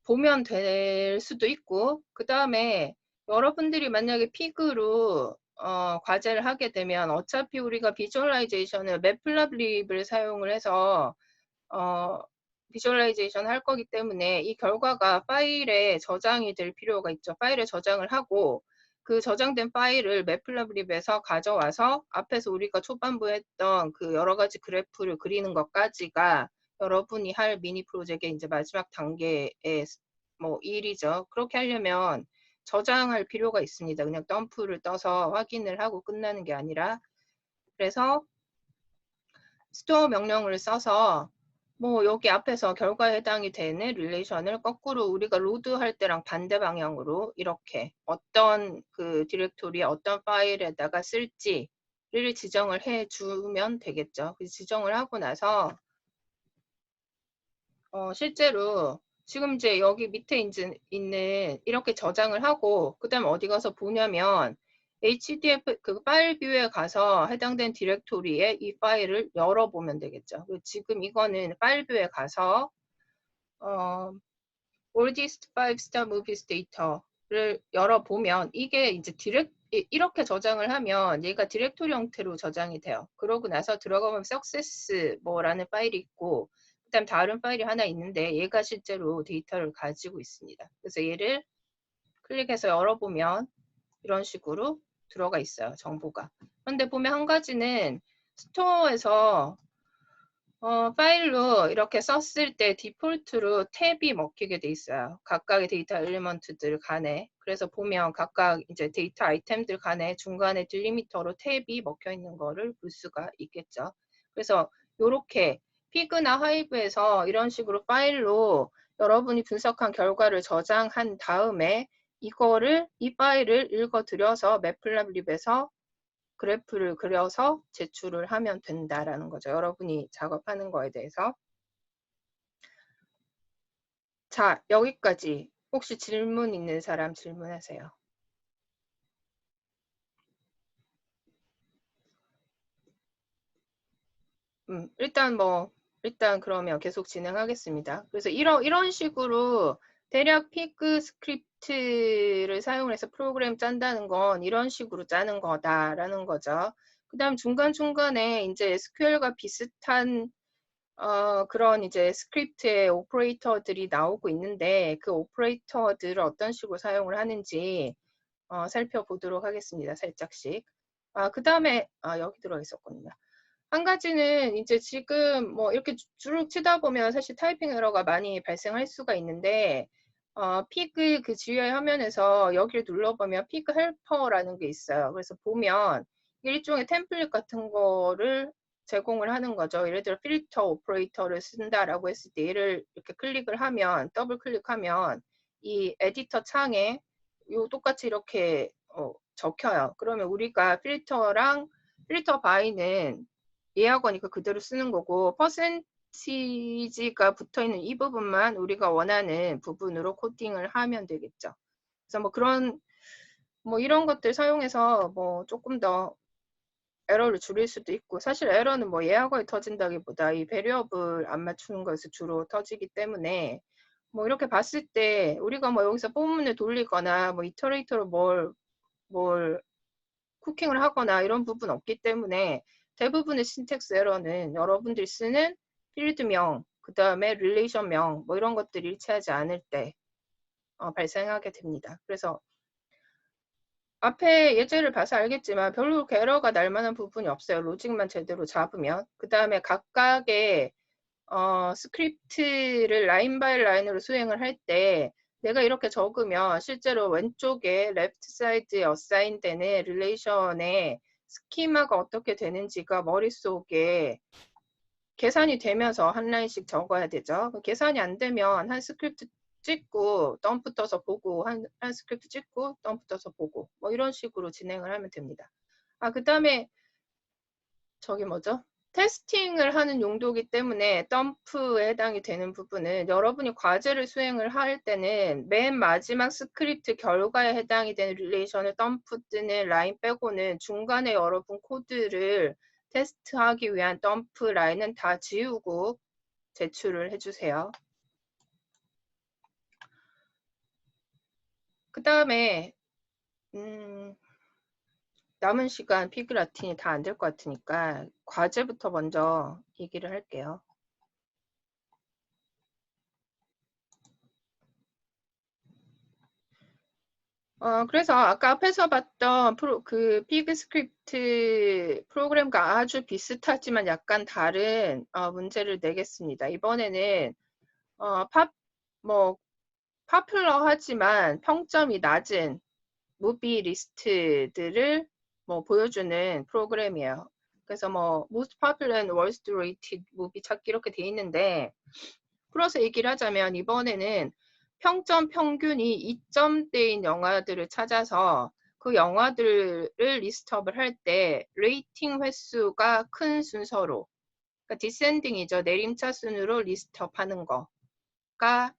보면 될 수도 있고, 그 다음에 여러분들이 만약에 피그로 과제를 하게 되면 어차피 우리가 비주얼라이제이션을 매플라블립을 사용을 해서 비주얼라이제이션 할 거기 때문에 이 결과가 파일에 저장이 될 필요가 있죠. 파일에 저장을 하고 그 저장된 파일을 매플라블립에서 가져와서 앞에서 우리가 초반부에 했던 그 여러 가지 그래프를 그리는 것까지가 여러분이 할 미니 프로젝트의 이제 마지막 단계의 뭐 일이죠. 그렇게 하려면 저장할 필요가 있습니다. 그냥 덤프를 떠서 확인을 하고 끝나는 게 아니라, 그래서 스토어 명령을 써서 뭐 여기 앞에서 결과에 해당이 되는 릴레이션을 거꾸로 우리가 로드할 때랑 반대 방향으로 이렇게 어떤 그 디렉토리에 어떤 파일에다가 쓸지를 지정을 해 주면 되겠죠. 그래서 지정을 하고 나서 실제로 지금 이제 여기 밑에 이제 있는 이렇게 저장을 하고 그 다음에 어디 가서 보냐면 HDF 그 파일 뷰에 가서 해당된 디렉토리에 이 파일을 열어보면 되겠죠. 지금 이거는 파일 뷰에 가서 oldest 5-star movies data를 열어보면 이게 이제 이렇게 저장을 하면 얘가 디렉토리 형태로 저장이 돼요. 그러고 나서 들어가면 success 뭐라는 파일이 있고 그다음 다른 파일이 하나 있는데 얘가 실제로 데이터를 가지고 있습니다. 그래서 얘를 클릭해서 열어보면 이런 식으로 들어가 있어요. 정보가. 그런데 보면 한 가지는 스토어에서 파일로 이렇게 썼을 때 디폴트로 탭이 먹히게 돼 있어요. 각각의 데이터 엘리먼트들 간에. 그래서 보면 각각 이제 데이터 아이템들 간에 중간에 딜리미터로 탭이 먹혀 있는 거를 볼 수가 있겠죠. 그래서 이렇게 피그나 하이브에서 이런 식으로 파일로 여러분이 분석한 결과를 저장한 다음에 이 파일을 읽어들여서 매플라블립에서 그래프를 그려서 제출을 하면 된다라는 거죠. 여러분이 작업하는 거에 대해서. 자, 여기까지. 혹시 질문 있는 사람 질문하세요. 일단 그러면 계속 진행하겠습니다. 그래서 이런 식으로 대략 피그 스크립트를 사용해서 프로그램 짠다는 건 이런 식으로 짜는 거다라는 거죠. 그 다음 중간중간에 이제 SQL과 비슷한 그런 이제 스크립트의 오퍼레이터들이 나오고 있는데 그 오퍼레이터들을 어떤 식으로 사용을 하는지 살펴보도록 하겠습니다. 살짝씩. 그 다음에 여기 들어 있었거든요. 한 가지는 이제 지금 뭐 이렇게 쭉 치다 보면 사실 타이핑 에러가 많이 발생할 수가 있는데 피그 그 GUI 화면에서 여기를 눌러보면 피그 헬퍼라는 게 있어요. 그래서 보면 일종의 템플릿 같은 거를 제공을 하는 거죠. 예를 들어 필터 오퍼레이터를 쓴다라고 했을 때 얘를 이렇게 클릭을 하면 더블 클릭하면 이 에디터 창에 똑같이 이렇게 적혀요. 그러면 우리가 필터 바이는 예약어니까 그대로 쓰는 거고 퍼센티지가 붙어있는 이 부분만 우리가 원하는 부분으로 코딩을 하면 되겠죠. 그래서 뭐 이런 것들 사용해서 뭐 조금 더 에러를 줄일 수도 있고, 사실 에러는 뭐 예약어에 터진다기보다 이 베리어블 안 맞추는 것에서 주로 터지기 때문에 뭐 이렇게 봤을 때 우리가 뭐 여기서 포문을 돌리거나 뭐 이터레이터로 뭘 쿠킹을 하거나 이런 부분 없기 때문에 대부분의 신텍스 에러는 여러분들이 쓰는 필드명, 그 다음에 릴레이션명 뭐 이런 것들이 일치하지 않을 때 발생하게 됩니다. 그래서 앞에 예제를 봐서 알겠지만 별로 그렇게 에러가 날 만한 부분이 없어요. 로직만 제대로 잡으면. 그 다음에 각각의 스크립트를 라인 바이 라인으로 수행을 할 때 내가 이렇게 적으면 실제로 왼쪽에 레프트 사이드에 어사인 되는 릴레이션의 스키마가 어떻게 되는지가 머릿속에 계산이 되면서 한 라인씩 적어야 되죠. 계산이 안 되면 한 스크립트 찍고 덤프 떠서 보고 한 스크립트 찍고 덤프 떠서 보고 뭐 이런 식으로 진행을 하면 됩니다. 그 다음에 저기 뭐죠? 테스팅을 하는 용도이기 때문에 덤프에 해당이 되는 부분은 여러분이 과제를 수행을 할 때는 맨 마지막 스크립트 결과에 해당이 되는 릴레이션을 덤프 뜨는 라인 빼고는 중간에 여러분 코드를 테스트하기 위한 덤프 라인은 다 지우고 제출을 해주세요. 그 다음에 남은 시간 피그 라틴이 다 안 될 것 같으니까 과제부터 먼저 얘기를 할게요. 그래서 아까 앞에서 봤던 그 피그 스크립트 프로그램과 아주 비슷하지만 약간 다른 문제를 내겠습니다. 이번에는 파퓰러하지만 평점이 낮은 무비 리스트들을 보여주는 프로그램이에요. 그래서 most popular and worst rated movie 찾기 이렇게 돼 있는데 플러스 얘기를 하자면 이번에는 평점 평균이 2점대인 영화들을 찾아서 그 영화들을 리스트업을 할 때 레이팅 횟수가 큰 순서로 그러니까 디센딩이죠. 내림차 순으로 리스트업 하는 거가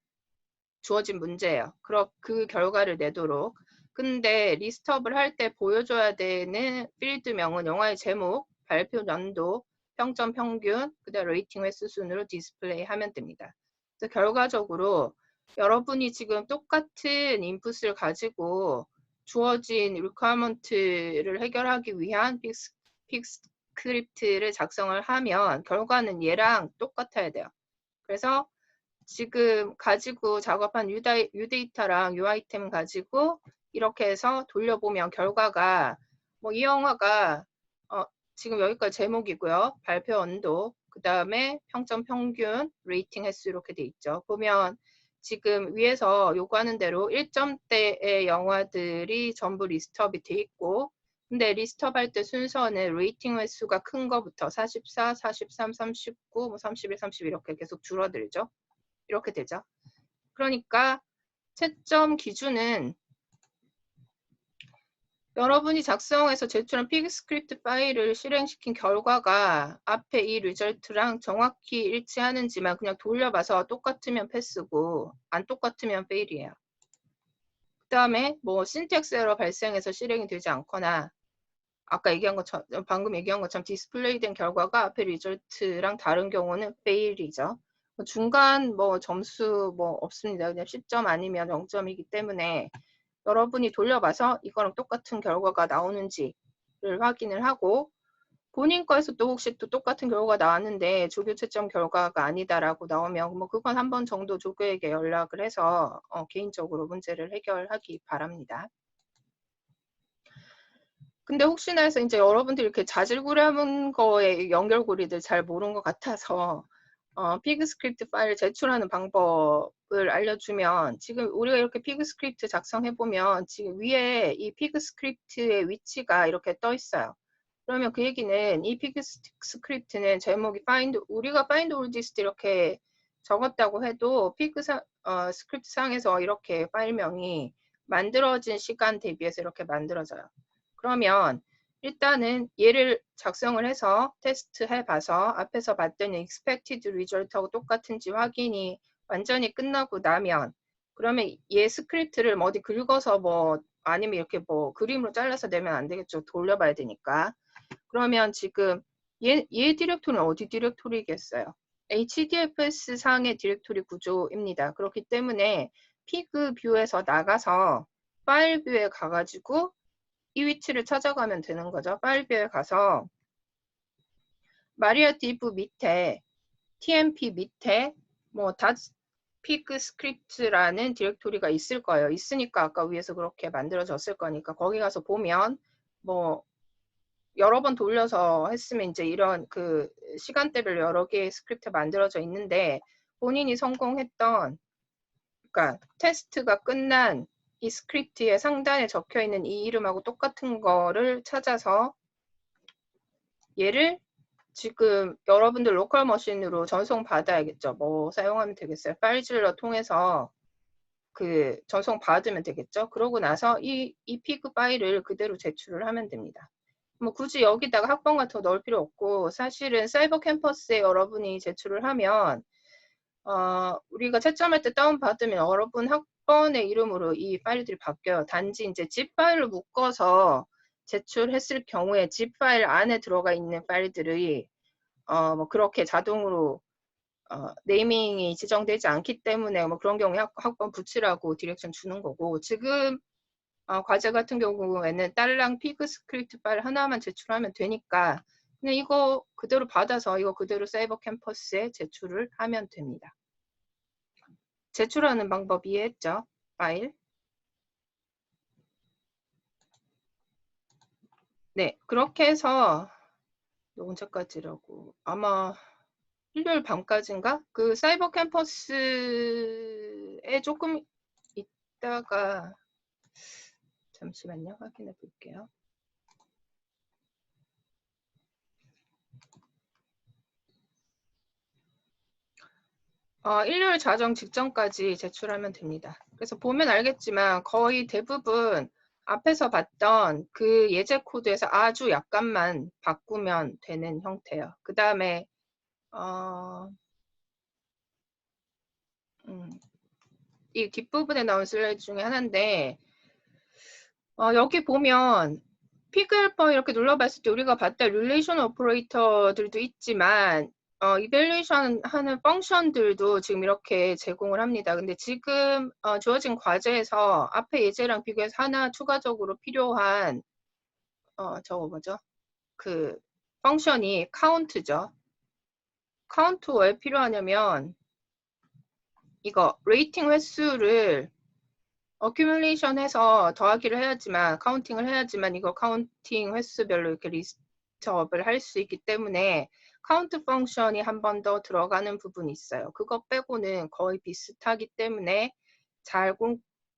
주어진 문제예요. 그 결과를 내도록. 근데 리스트업을 할 때 보여줘야 되는 필드명은 영화의 제목, 발표 연도, 평점 평균, 그다음 레이팅 횟수 순으로 디스플레이 하면 됩니다. 그래서 결과적으로 여러분이 지금 똑같은 인풋을 가지고 주어진 리퀘어먼트를 해결하기 위한 픽 스크립트를 작성을 하면 결과는 얘랑 똑같아야 돼요. 그래서 지금 가지고 작업한 유데이터랑 유아이템 가지고 이렇게 해서 돌려보면 결과가 이 영화가 지금 여기까지 제목이고요. 발표 연도, 그 다음에 평점 평균, 레이팅 횟수 이렇게 돼 있죠. 보면 지금 위에서 요구하는 대로 1점대의 영화들이 전부 리스트업이 돼 있고 근데 리스트업 할 때 순서는 레이팅 횟수가 큰 거부터 44, 43, 39, 31, 30 이렇게 계속 줄어들죠. 이렇게 되죠. 그러니까 채점 기준은 여러분이 작성해서 제출한 피그 스크립트 파일을 실행시킨 결과가 앞에 이 리절트랑 정확히 일치하는지만 그냥 돌려봐서 똑같으면 패스고 안 똑같으면 페일이에요. 그 다음에 신텍스 에러 발생해서 실행이 되지 않거나 아까 얘기한 것처럼 방금 얘기한 것처럼 디스플레이된 결과가 앞에 리절트랑 다른 경우는 페일이죠. 중간 점수 없습니다. 그냥 10점 아니면 0점이기 때문에 여러분이 돌려봐서 이거랑 똑같은 결과가 나오는지를 확인을 하고 본인 거에서 또 혹시 또 똑같은 결과가 나왔는데 조교 채점 결과가 아니다라고 나오면 그건 한 번 정도 조교에게 연락을 해서 개인적으로 문제를 해결하기 바랍니다. 근데 혹시나 해서 이제 여러분들이 이렇게 자질구레한 거에 연결고리들 잘 모르는 것 같아서 피그 스크립트 파일 제출하는 방법을 알려주면 지금 우리가 이렇게 피그 스크립트 작성해보면 지금 위에 이 피그 스크립트의 위치가 이렇게 떠 있어요. 그러면 그 얘기는 이 피그 스크립트는 제목이 우리가 find all this 이렇게 적었다고 해도 피그 스크립트 상에서 이렇게 파일명이 만들어진 시간 대비해서 이렇게 만들어져요. 그러면 일단은 얘를 작성을 해서 테스트 해봐서 앞에서 봤던 expected result하고 똑같은지 확인이 완전히 끝나고 나면 그러면 얘 스크립트를 어디 긁어서 아니면 이렇게 그림으로 잘라서 내면 안 되겠죠. 돌려봐야 되니까. 그러면 지금 얘 디렉토리는 어디 디렉토리겠어요? HDFS 상의 디렉토리 구조입니다. 그렇기 때문에 피그 뷰에서 나가서 파일 뷰에 가가지고 이 위치를 찾아가면 되는 거죠. 파일 뷰에 가서 마리아 디브 밑에 TMP 밑에 피그 스크립트라는 디렉토리가 있을 거예요. 있으니까 아까 위에서 그렇게 만들어졌을 거니까 거기 가서 보면 여러 번 돌려서 했으면 이제 이런 그 시간대별 여러 개의 스크립트 만들어져 있는데 본인이 성공했던 그러니까 테스트가 끝난 이 스크립트의 상단에 적혀 있는 이 이름하고 똑같은 거를 찾아서 얘를 지금 여러분들 로컬 머신으로 전송 받아야겠죠. 뭐 사용하면 되겠어요. 파일질러 통해서 그 전송 받으면 되겠죠. 그러고 나서 이 피그 파일을 그대로 제출을 하면 됩니다. 뭐 굳이 여기다가 학번 같은 거 넣을 필요 없고, 사실은 사이버 캠퍼스에 여러분이 제출을 하면 우리가 채점할 때 다운받으면 여러분 학번의 이름으로 이 파일들이 바뀌어요. 단지 이제 zip 파일로 묶어서 제출했을 경우에 zip 파일 안에 들어가 있는 파일들이 뭐 그렇게 자동으로 네이밍이 지정되지 않기 때문에 뭐 그런 경우에 학번 붙이라고 디렉션 주는 거고, 지금 과제 같은 경우에는 딸랑 피그 스크립트 파일 하나만 제출하면 되니까 그냥 이거 그대로 받아서 이거 그대로 사이버 캠퍼스에 제출을 하면 됩니다. 제출하는 방법 이해했죠? 파일. 네, 그렇게 해서 언제까지라고 아마 일요일 밤까지인가? 그 사이버 캠퍼스에 조금 있다가 잠시만요. 확인해 볼게요. 일요일 자정 직전까지 제출하면 됩니다. 그래서 보면 알겠지만 거의 대부분 앞에서 봤던 그 예제 코드에서 아주 약간만 바꾸면 되는 형태예요. 그 다음에 이 뒷부분에 나온 슬라이드 중에 하나인데 여기 보면 피그 헬퍼 이렇게 눌러봤을 때 우리가 봤던 릴레이션 오퍼레이터들도 있지만 이밸류에이션 하는 펑션들도 지금 이렇게 제공을 합니다. 근데 지금 주어진 과제에서 앞에 예제랑 비교해서 하나 추가적으로 필요한 저거 뭐죠? 그 펑션이 카운트죠. 카운트 왜 필요하냐면 이거 레이팅 횟수를 어큐뮬레이션 해서 더하기를 해야지만 카운팅을 해야지만 이거 카운팅 횟수별로 이렇게 리스트업을 할 수 있기 때문에 카운트 펑션이 한 번 더 들어가는 부분이 있어요. 그거 빼고는 거의 비슷하기 때문에 잘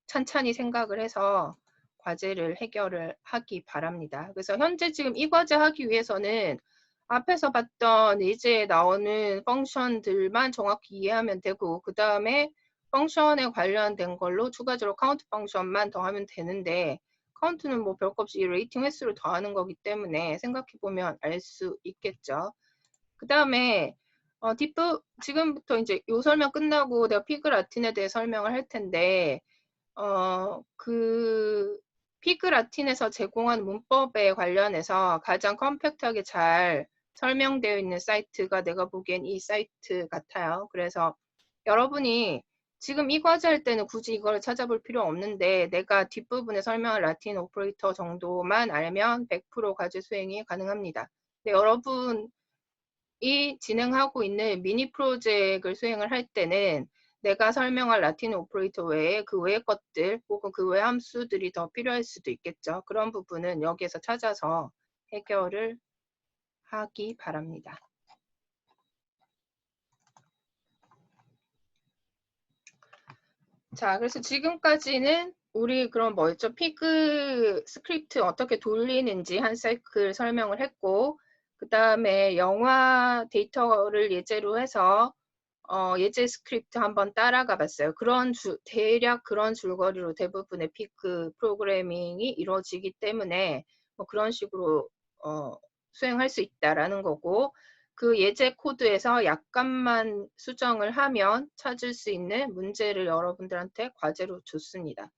찬찬히 생각을 해서 과제를 해결을 하기 바랍니다. 그래서 현재 지금 이 과제 하기 위해서는 앞에서 봤던 예제에 나오는 펑션들만 정확히 이해하면 되고, 그 다음에 펑션에 관련된 걸로 추가적으로 카운트 펑션만 더하면 되는데, 카운트는 뭐 별거 없이 레이팅 횟수를 더하는 거기 때문에 생각해보면 알 수 있겠죠. 그 다음에 지금부터 이제 요 설명 끝나고 내가 피그 라틴에 대해 설명을 할 텐데, 그 피그 라틴에서 제공한 문법에 관련해서 가장 컴팩트하게 잘 설명되어 있는 사이트가 내가 보기엔 이 사이트 같아요. 그래서 여러분이 지금 이 과제 할 때는 굳이 이걸 찾아볼 필요 없는데, 내가 뒷부분에 설명한 라틴 오퍼레이터 정도만 알면 100% 과제 수행이 가능합니다. 근데 여러분이 진행하고 있는 미니 프로젝트를 수행을 할 때는 내가 설명할 라틴 오퍼레이터 외에 그 외의 것들 혹은 그 외의 함수들이 더 필요할 수도 있겠죠. 그런 부분은 여기에서 찾아서 해결을 하기 바랍니다. 자, 그래서 지금까지는 우리 그럼 뭐였죠? 피그 스크립트 어떻게 돌리는지 한 사이클 설명을 했고, 그 다음에 영화 데이터를 예제로 해서 예제 스크립트 한번 따라가 봤어요. 대략 그런 줄거리로 대부분의 피크 프로그래밍이 이루어지기 때문에 뭐 그런 식으로 수행할 수 있다라는 거고, 그 예제 코드에서 약간만 수정을 하면 찾을 수 있는 문제를 여러분들한테 과제로 줬습니다.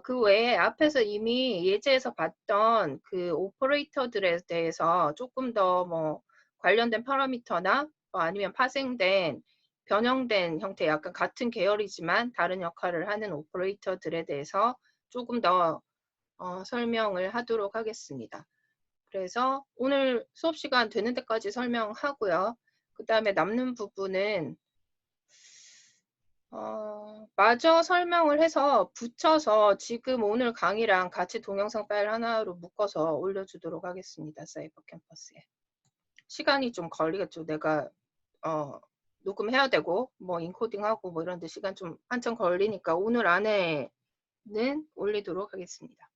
그 외에 앞에서 이미 예제에서 봤던 그 오퍼레이터들에 대해서 조금 더 뭐 관련된 파라미터나 아니면 파생된 변형된 형태, 약간 같은 계열이지만 다른 역할을 하는 오퍼레이터들에 대해서 조금 더 설명을 하도록 하겠습니다. 그래서 오늘 수업 시간 되는 데까지 설명하고요. 그 다음에 남는 부분은 마저 설명을 해서 붙여서 지금 오늘 강의랑 같이 동영상 파일 하나로 묶어서 올려주도록 하겠습니다. 사이버 캠퍼스에. 시간이 좀 걸리겠죠. 내가 녹음해야 되고 뭐 인코딩하고 뭐 이런 데 시간 좀 한참 걸리니까 오늘 안에는 올리도록 하겠습니다.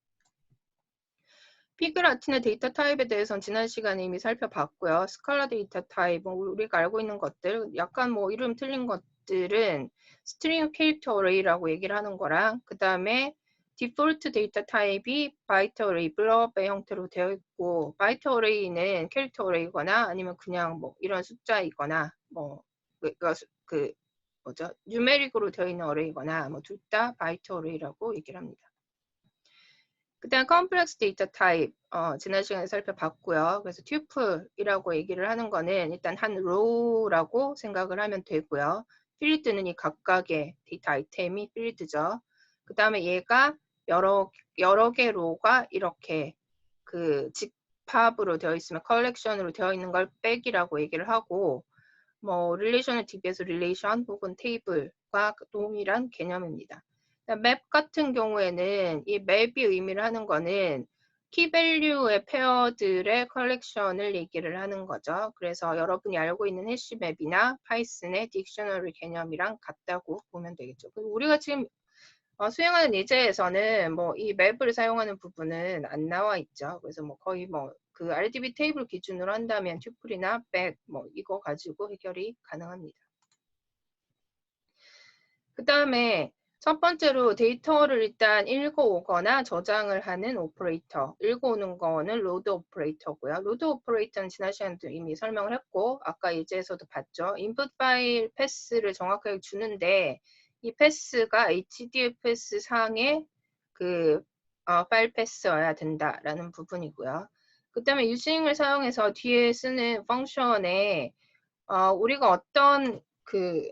피그라틴의 데이터 타입에 대해서는 지난 시간에 이미 살펴봤고요. 스칼라 데이터 타입, 우리가 알고 있는 것들, 약간 뭐 이름 틀린 것들은 스트링 캐릭터 어레이라고 얘기를 하는 거랑, 그 다음에 디폴트 데이터 타입이 바이트 어레이, 블럭의 형태로 되어 있고, 바이트 어레이는 캐릭터 어레이거나 아니면 그냥 뭐 이런 숫자이거나, 뭐 그 뭐죠? 뉴메릭으로 되어 있는 어레이거나 뭐 둘 다 바이트 어레이라고 얘기를 합니다. 그 다음 컴플렉스 데이터 타입 지난 시간에 살펴봤고요. 그래서 튜플이라고 얘기를 하는 거는 일단 한 row라고 생각을 하면 되고요. 필드는 이 각각의 데이터 아이템이 필드죠. 그 다음에 얘가 여러 개 row가 이렇게 그 집합으로 되어 있으면 컬렉션으로 되어 있는 걸 백이라고 얘기를 하고, 뭐 릴레이션을 DB에서 릴레이션 혹은 테이블과 동일한 개념입니다. 맵 같은 경우에는 이 맵이 의미를 하는 거는 키밸류의 페어들의 컬렉션을 얘기를 하는 거죠. 그래서 여러분이 알고 있는 해시맵이나 파이썬의 딕셔너리 개념이랑 같다고 보면 되겠죠. 그리고 우리가 지금 수행하는 예제에서는 뭐 이 맵을 사용하는 부분은 안 나와 있죠. 그래서 뭐 거의 뭐 그 RDB 테이블 기준으로 한다면 튜플이나 백 뭐 이거 가지고 해결이 가능합니다. 그 다음에 첫 번째로 데이터를 일단 읽어오거나 저장을 하는 오퍼레이터. 읽어오는 거는 로드 오퍼레이터고요. 로드 오퍼레이터는 지난 시간에도 이미 설명을 했고 아까 예제에서도 봤죠. 인풋 파일 패스를 정확하게 주는데 이 패스가 HDFS 상의 그 파일 패스여야 된다라는 부분이고요. 그 다음에 유징을 사용해서 뒤에 쓰는 펑션에 우리가 어떤 그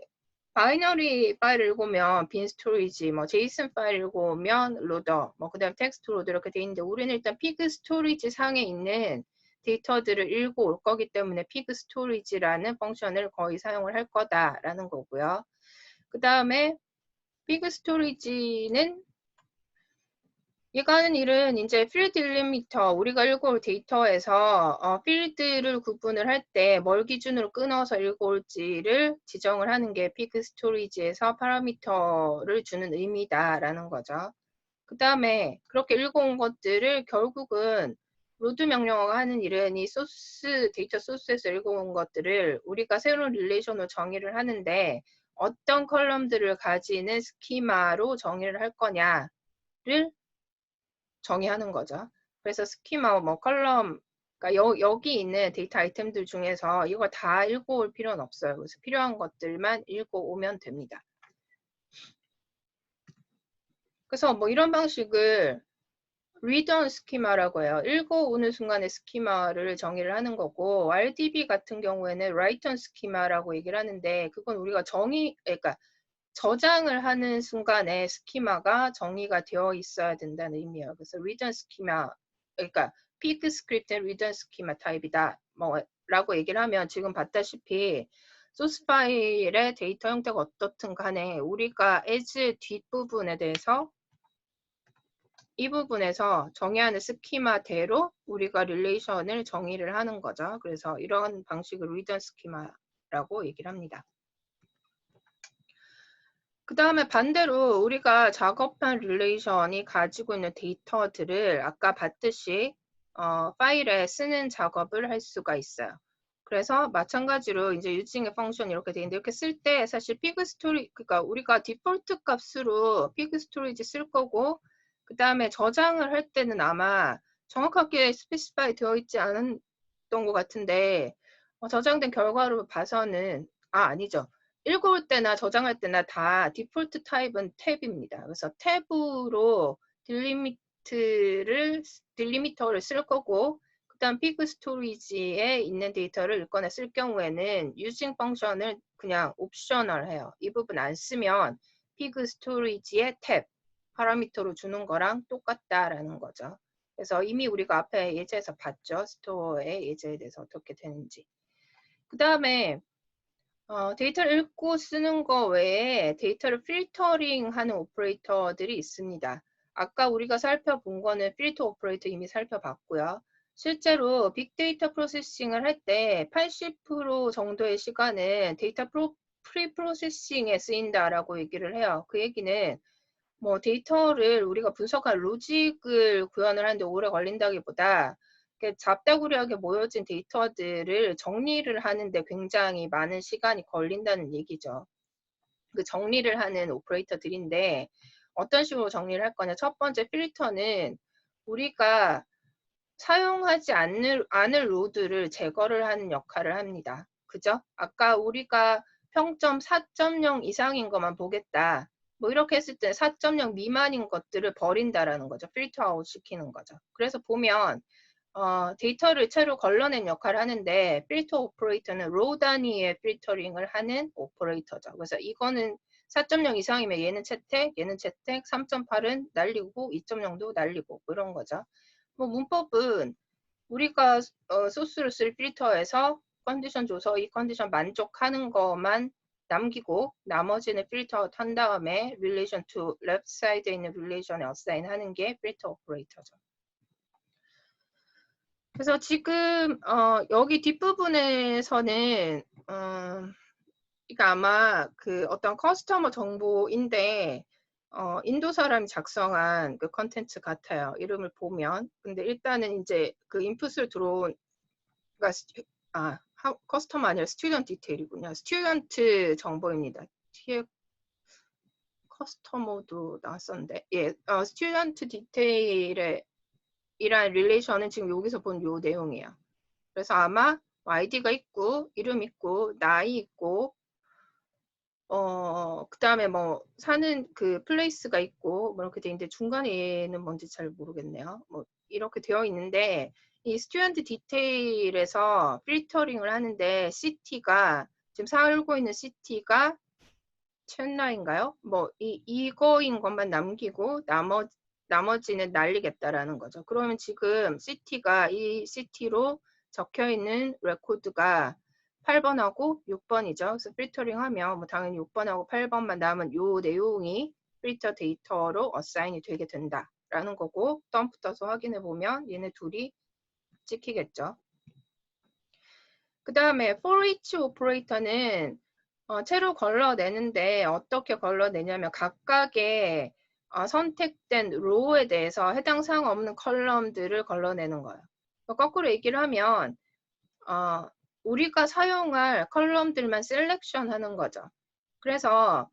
바이너리 파일을 읽으면 빈 스토리지, 뭐 제이슨 파일 읽으면 로더, 뭐 그다음 텍스트 로더 이렇게 돼 있는데 우리는 일단 피그 스토리지 상에 있는 데이터들을 읽고 올 거기 때문에 피그 스토리지라는 펑션을 거의 사용을 할 거다라는 거고요. 그 다음에 피그 스토리지는 얘가 하는 일은 이제 필드 딜리미터, 우리가 읽어올 데이터에서 필드를 구분을 할 때 뭘 기준으로 끊어서 읽어올지를 지정을 하는 게 피그 스토리지에서 파라미터를 주는 의미다라는 거죠. 그 다음에 그렇게 읽어온 것들을 결국은 로드 명령어가 하는 일은 이 소스, 데이터 소스에서 읽어온 것들을 우리가 새로운 릴레이션으로 정의를 하는데 어떤 컬럼들을 가지는 스키마로 정의를 할 거냐를 정의하는 거죠. 그래서 스키마, 뭐 컬럼, 그러니까 여기 있는 데이터 아이템들 중에서 이걸 다 읽어올 필요는 없어요. 그래서 필요한 것들만 읽어오면 됩니다. 그래서 뭐 이런 방식을 read on 스키마라고 해요. 읽어오는 순간에 스키마를 정의를 하는 거고, RDB 같은 경우에는 write on 스키마라고 얘기를 하는데, 그건 우리가 그러니까 저장을 하는 순간에 스키마가 정의가 되어 있어야 된다는 의미예요. 그래서 return 스키마, 그러니까 pig 스크립트 return 스키마 타입이다. 뭐 라고 얘기를 하면 지금 봤다시피 소스 파일의 데이터 형태가 어떻든 간에 우리가 as 뒷부분에 대해서 이 부분에서 정의하는 스키마대로 우리가 릴레이션을 정의를 하는 거죠. 그래서 이런 방식을 return 스키마라고 얘기를 합니다. 그 다음에 반대로 우리가 작업한 릴레이션이 가지고 있는 데이터들을 아까 봤듯이 파일에 쓰는 작업을 할 수가 있어요. 그래서 마찬가지로 이제 유징의 펑션 이렇게 돼 있는데 이렇게 쓸 때 사실 피그 스토리, 그러니까 우리가 디폴트 값으로 피그 스토리지 쓸 거고 그 다음에 저장을 할 때는 아마 정확하게 스페시파이 되어 있지 않았던 것 같은데 저장된 결과로 봐서는 아니죠. 읽어올 때나 저장할 때나 다 디폴트 타입은 탭입니다. 그래서 탭으로 딜리미터를 쓸 거고 그 다음 피그 스토리지에 있는 데이터를 읽거나 쓸 경우에는 유징 펑션을 그냥 옵셔널 해요. 이 부분 안 쓰면 피그 스토리지의 탭 파라미터로 주는 거랑 똑같다라는 거죠. 그래서 이미 우리가 앞에 예제에서 봤죠. 스토어의 예제에 대해서 어떻게 되는지. 그 다음에 데이터를 읽고 쓰는 거 외에 데이터를 필터링 하는 오퍼레이터들이 있습니다. 아까 우리가 살펴본 거는 필터 오퍼레이터 이미 살펴봤고요. 실제로 빅데이터 프로세싱을 할 때 80% 정도의 시간은 데이터 프리 프로세싱에 쓰인다라고 얘기를 해요. 그 얘기는 뭐 데이터를 우리가 분석한 로직을 구현을 하는데 오래 걸린다기보다 잡다구리하게 모여진 데이터들을 정리를 하는데 굉장히 많은 시간이 걸린다는 얘기죠. 그 정리를 하는 오퍼레이터들인데 어떤 식으로 정리를 할 거냐. 첫 번째 필터는 우리가 사용하지 않을 로드를 제거를 하는 역할을 합니다. 그죠? 아까 우리가 평점 4.0 이상인 것만 보겠다. 뭐 이렇게 했을 때 4.0 미만인 것들을 버린다라는 거죠. 필터 아웃 시키는 거죠. 그래서 보면 데이터를 채로 걸러낸 역할을 하는데 필터 오퍼레이터는 로 단위의 필터링을 하는 오퍼레이터죠. 그래서 이거는 4.0 이상이면 얘는 채택, 얘는 채택, 3.8은 날리고 2.0도 날리고 뭐 이런 거죠. 뭐 문법은 우리가 소스를 쓸 필터에서 컨디션 줘서 이 컨디션 만족하는 것만 남기고 나머지는 필터 한 다음에 relation to left side에 있는 relation에 assign 하는 게 필터 오퍼레이터죠. 그래서 지금 여기 뒷부분에서는 그러니까 아마 그 어떤 커스터머 정보인데 인도 사람이 작성한 그 컨텐츠 같아요. 이름을 보면. 근데 일단은 이제 그 인풋을 들어온 그러니까 커스터머 아니라 스튜던트 디테일이군요. 스튜던트 정보입니다. 뒤에 커스터머도 나왔었는데 예, 스튜던트 디테일의 이란 릴레이션은 지금 여기서 본 요 내용이에요. 그래서 아마 아이디가 있고 이름 있고 나이 있고 그 다음에 뭐 사는 그 플레이스가 있고 뭐 이렇게 돼 있는데 중간에 얘는 뭔지 잘 모르겠네요. 뭐 이렇게 되어 있는데 이 스튜던트 디테일에서 필터링을 하는데 시티가 지금 살고 있는 시티가 첸나인가요? 뭐 이거인 것만 남기고 나머지는 날리겠다라는 거죠. 그러면 지금 시티가 이 시티로 적혀 있는 레코드가 8번하고 6번이죠. 그래서 필터링 하면 뭐 당연히 6번하고 8번만 남은 요 내용이 필터 데이터로 어사인이 되게 된다라는 거고 덤프 떠서 확인해 보면 얘네 둘이 찍히겠죠. 그 다음에 for each 오퍼레이터는 채로 걸러내는데 어떻게 걸러내냐면 각각의 선택된 로우에 대해서 해당 사항 없는 컬럼들을 걸러내는 거예요. 거꾸로 얘기를 하면 우리가 사용할 컬럼들만 셀렉션 하는 거죠. 그래서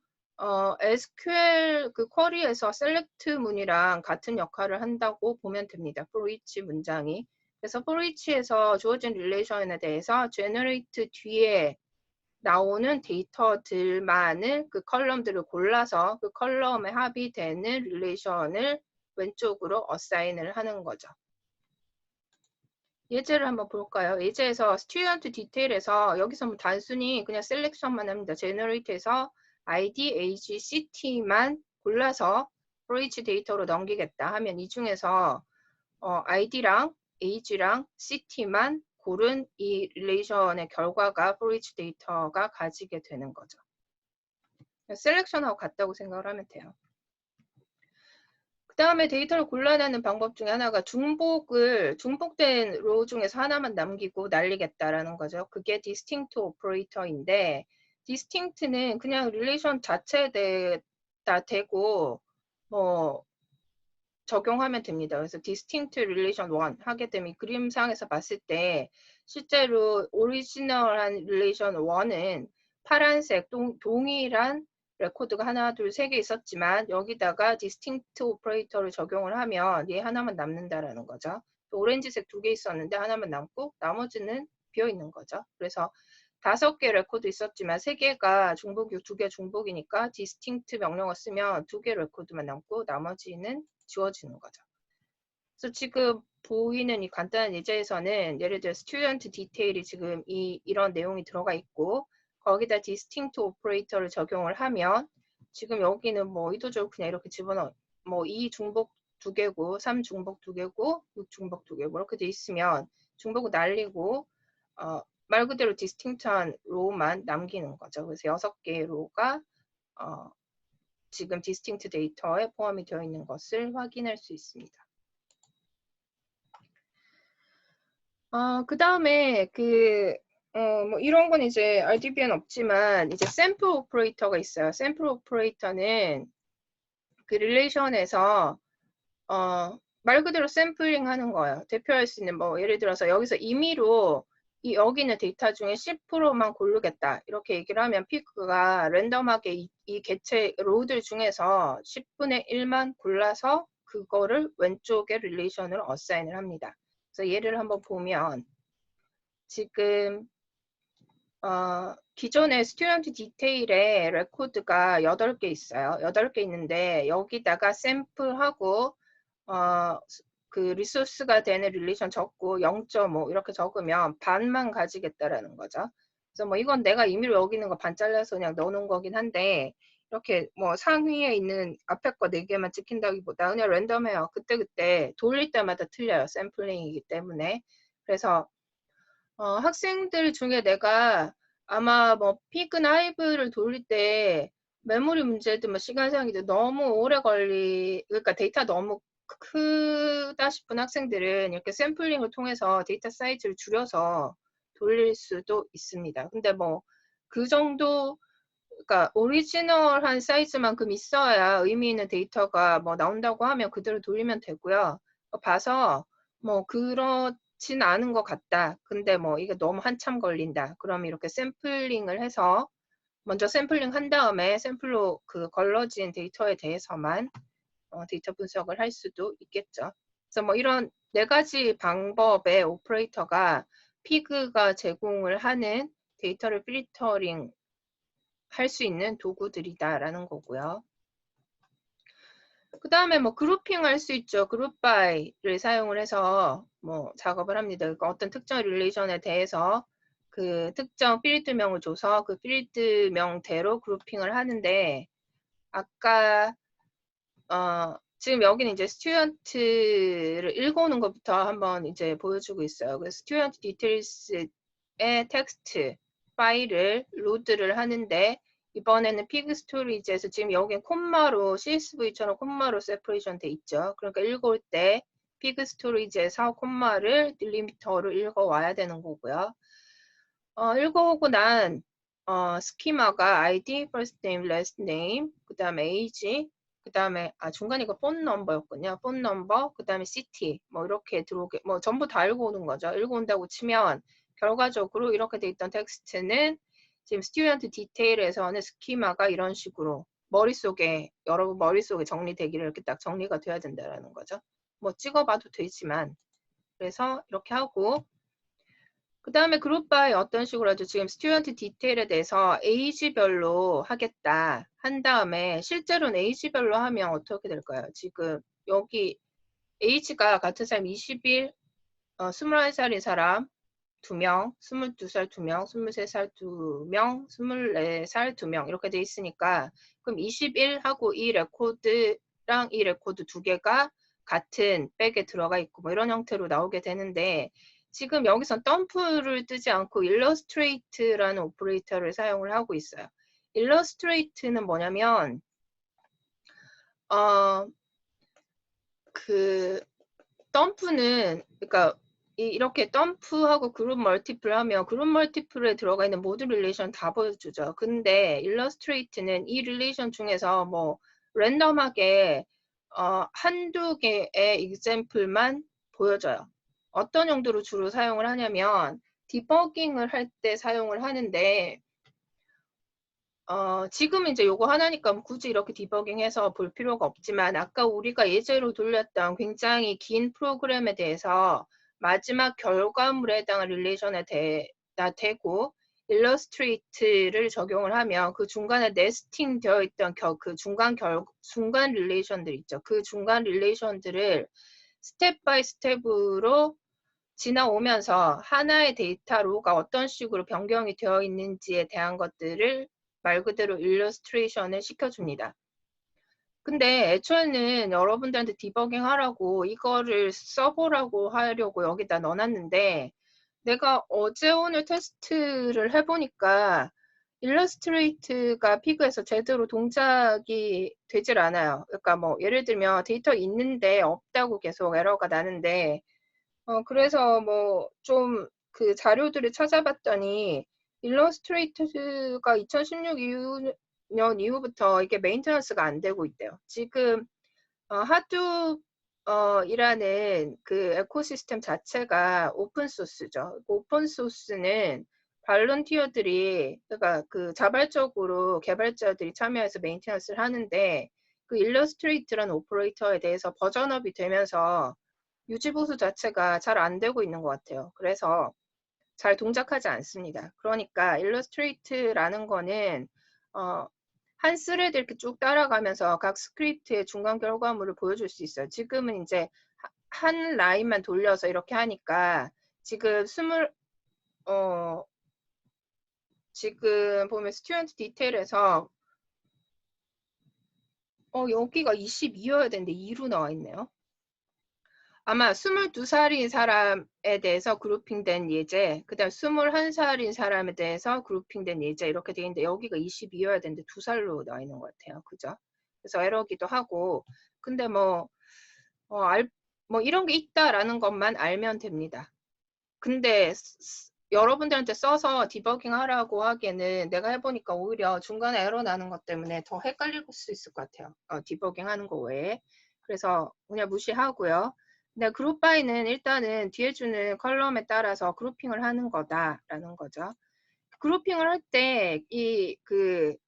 SQL 그 쿼리에서 셀렉트 문이랑 같은 역할을 한다고 보면 됩니다. for each 문장이. 그래서 for each에서 주어진 릴레이션에 대해서 generate 뒤에 나오는 데이터들만을 그 컬럼들을 골라서 그 컬럼에 합의되는 릴레이션을 왼쪽으로 어사인을 하는 거죠. 예제를 한번 볼까요? 예제에서 스튜던트 디테일에서 여기서 뭐 단순히 그냥 셀렉션만 합니다. 제너레이트에서 ID, age, city만 골라서 for each 데이터로 넘기겠다 하면 이 중에서 ID랑 age랑 city만 고른 이 릴레이션의 결과가 for each 데이터가 가지게 되는 거죠. 셀렉션하고 같다고 생각을 하면 돼요. 그 다음에 데이터를 골라내는 방법 중에 하나가 중복된 로 중에서 하나만 남기고 날리겠다라는 거죠. 그게 distinct operator인데 distinct는 그냥 릴레이션 자체에다 대고 뭐 적용하면 됩니다. 그래서 distinct relation 1 하게 되면 그림상에서 봤을 때 실제로 오리지널한 relation 1은 파란색 동일한 레코드가 하나, 둘, 세 개 있었지만 여기다가 distinct operator를 적용을 하면 얘 하나만 남는다라는 거죠. 오렌지색 2개 있었는데 하나만 남고 나머지는 비어 있는 거죠. 그래서 5개 레코드 있었지만 3개가 중복이 2개 중복이니까 distinct 명령어 쓰면 2개 레코드만 남고 나머지는 지워지는 거죠. 그래서 지금 보이는 이 간단한 예제에서는 예를 들어 스튜던트 디테일이 지금 이런 내용이 들어가 있고 거기다 distinct operator를 적용을 하면 지금 여기는 뭐 의도적으로 그냥 이렇게 집어넣어 뭐 2 중복 2개고 3 중복 2개고 6 중복 2개 뭐 이렇게 돼 있으면 중복을 날리고 말 그대로 디스팅트한 로우만 남기는 거죠. 그래서 6개의 로우가 지금 디스팅트 데이터에 포함이 되어 있는 것을 확인할 수 있습니다. 그 다음에 뭐 이런 건 이제 RDB에는 없지만 이제 샘플 오퍼레이터가 있어요. 샘플 오퍼레이터는 그 릴레이션에서 말 그대로 샘플링 하는 거예요. 대표할 수 있는 뭐 예를 들어서 여기서 임의로 여기 있는 데이터 중에 10%만 고르겠다 이렇게 얘기를 하면 피그가 랜덤하게 이 개체 로우들 중에서 10분의 1만 골라서 그거를 왼쪽에 릴레이션으로 어사인을 합니다. 그래서 예를 한번 보면 지금 기존의 스튜던트 디테일에 레코드가 8개 있어요. 8개 있는데 여기다가 샘플하고 그 리소스가 되는 릴레이션 적고 0.5 이렇게 적으면 반만 가지겠다라는 거죠. 그래서 뭐 이건 내가 임의로 여기 있는 거 반 잘라서 그냥 넣어놓은 거긴 한데 이렇게 뭐 상위에 있는 앞에 거 4개만 찍힌다기보다 그냥 랜덤해요. 그때그때 돌릴 때마다 틀려요. 샘플링이기 때문에. 그래서 학생들 중에 내가 아마 뭐 피그나 하이브를 돌릴 때 메모리 문제든 뭐 시간상이든 너무 오래 그러니까 데이터 너무 크다 싶은 학생들은 이렇게 샘플링을 통해서 데이터 사이즈를 줄여서 돌릴 수도 있습니다. 근데 뭐 그 정도 그러니까 오리지널한 사이즈만큼 있어야 의미 있는 데이터가 뭐 나온다고 하면 그대로 돌리면 되고요. 봐서 뭐 그렇진 않은 것 같다. 근데 뭐 이게 너무 한참 걸린다. 그럼 이렇게 샘플링을 해서 먼저 샘플링 한 다음에 샘플로 그 걸러진 데이터에 대해서만 데이터 분석을 할 수도 있겠죠. 그래서 뭐 이런 4가지 방법의 오퍼레이터가 피그가 제공을 하는 데이터를 필터링 할 수 있는 도구들이다라는 거고요. 그 다음에 뭐 그룹핑 할 수 있죠. 그룹 바이를 사용을 해서 뭐 작업을 합니다. 그러니까 어떤 특정 릴레이션에 대해서 그 특정 필드명을 줘서 그 필드명대로 그룹핑을 하는데 아까 지금 여기는 이제 스튜던트를 읽어오는 것부터 한번 이제 보여주고 있어요. 그래서 스튜던트 디테일스의 텍스트 파일을 로드를 하는데 이번에는 피그 스토리지에서 지금 여기는 콤마로 CSV처럼 콤마로 세퍼레이션 돼 있죠. 그러니까 읽어올 때 피그 스토리지에서 콤마를 딜리미터로 읽어와야 되는 거고요. 읽어오고 난 스키마가 ID, first name, last name, 그 다음에 age, 그 다음에 중간에 이거 폰 넘버였군요. 폰 넘버, 그 다음에 city 뭐 이렇게 들어오게 뭐 전부 다 읽어오는 거죠. 읽어온다고 치면 결과적으로 이렇게 돼 있던 텍스트는 지금 스튜던트 디테일에서는 스키마가 이런 식으로 머릿속에 여러분 머릿속에 정리되기를 이렇게 딱 정리가 돼야 된다는 거죠. 뭐 찍어봐도 되지만 그래서 이렇게 하고 그 다음에 그룹 바이 어떤 식으로 하죠? 지금 스튜던트 디테일에 대해서 에이지별로 하겠다 한 다음에 실제로는 에이지별로 하면 어떻게 될까요? 지금 여기 에이지가 같은 사람 21, 21살인 사람 2명, 22살 2명, 23살 2명, 24살 2명 이렇게 돼 있으니까 그럼 21하고 이 레코드랑 이 레코드 2개가 같은 백에 들어가 있고 뭐 이런 형태로 나오게 되는데 지금 여기선 덤프를 뜨지 않고 일러스트레이트라는 오퍼레이터를 사용을 하고 있어요. 일러스트레이트는 뭐냐면 그 덤프는 그러니까 이렇게 덤프하고 그룹 멀티플 하면 그룹 멀티플에 들어가 있는 모든 릴레이션 다 보여주죠. 근데 일러스트레이트는 이 릴레이션 중에서 뭐 랜덤하게 한두 개의 example만 보여줘요. 어떤 용도로 주로 사용을 하냐면 디버깅을 할 때 사용을 하는데 지금 이제 요거 하나니까 굳이 이렇게 디버깅해서 볼 필요가 없지만 아까 우리가 예제로 돌렸던 굉장히 긴 프로그램에 대해서 마지막 결과물에 해당한 릴레이션에 대고 일러스트레이트를 적용을 하면 그 중간에 네스팅 되어 있던 그 중간 릴레이션들 있죠. 그 중간 릴레이션들을 스텝 바이 스텝으로 지나오면서 하나의 데이터로가 어떤 식으로 변경이 되어 있는지에 대한 것들을 말 그대로 일러스트레이션을 시켜줍니다. 근데 애초에는 여러분들한테 디버깅 하라고 이거를 써보라고 하려고 여기다 넣어놨는데 내가 어제 오늘 테스트를 해보니까 일러스트레이트가 피그에서 제대로 동작이 되질 않아요. 그러니까 뭐 예를 들면 데이터 있는데 없다고 계속 에러가 나는데 그래서 뭐 좀 그 자료들을 찾아봤더니 일러스트레이트가 2016 년 이후부터 이게 메인테넌스가 안 되고 있대요. 지금 하둡이라는 그 에코시스템 자체가 오픈 소스죠. 오픈 소스는 발런티어들이, 그러니까 그 자발적으로 개발자들이 참여해서 메인테넌스를 하는데, 그 일러스트레이트라는 오퍼레이터에 대해서 버전업이 되면서 유지보수 자체가 잘 안 되고 있는 것 같아요. 그래서 잘 동작하지 않습니다. 그러니까 일러스트레이트라는 거는 한 스레드 이렇게 쭉 따라가면서 각 스크립트의 중간 결과물을 보여줄 수 있어요. 지금은 이제 한 라인만 돌려서 이렇게 하니까 지금 지금 보면 스튜던트 디테일에서 여기가 22여야 되는데 2로 나와 있네요. 아마 22살인 사람에 대해서 그룹핑된 예제, 그 다음 21살인 사람에 대해서 그룹핑된 예제 이렇게 돼 있는데 여기가 22여야 되는데 2살로 나와 있는 것 같아요. 그죠? 그래서 에러기도 하고, 근데 뭐 이런 게 있다라는 것만 알면 됩니다. 근데 여러분들한테 써서 디버깅 하라고 하기에는 내가 해보니까 오히려 중간에 에러 나는 것 때문에 더 헷갈릴 수 있을 것 같아요. 디버깅 하는 거 외에. 그래서 그냥 무시하고요. 근데 그룹 바이는 일단은 뒤에 주는 컬럼에 따라서 그룹핑을 하는 거다라는 거죠. 그룹핑을 할 때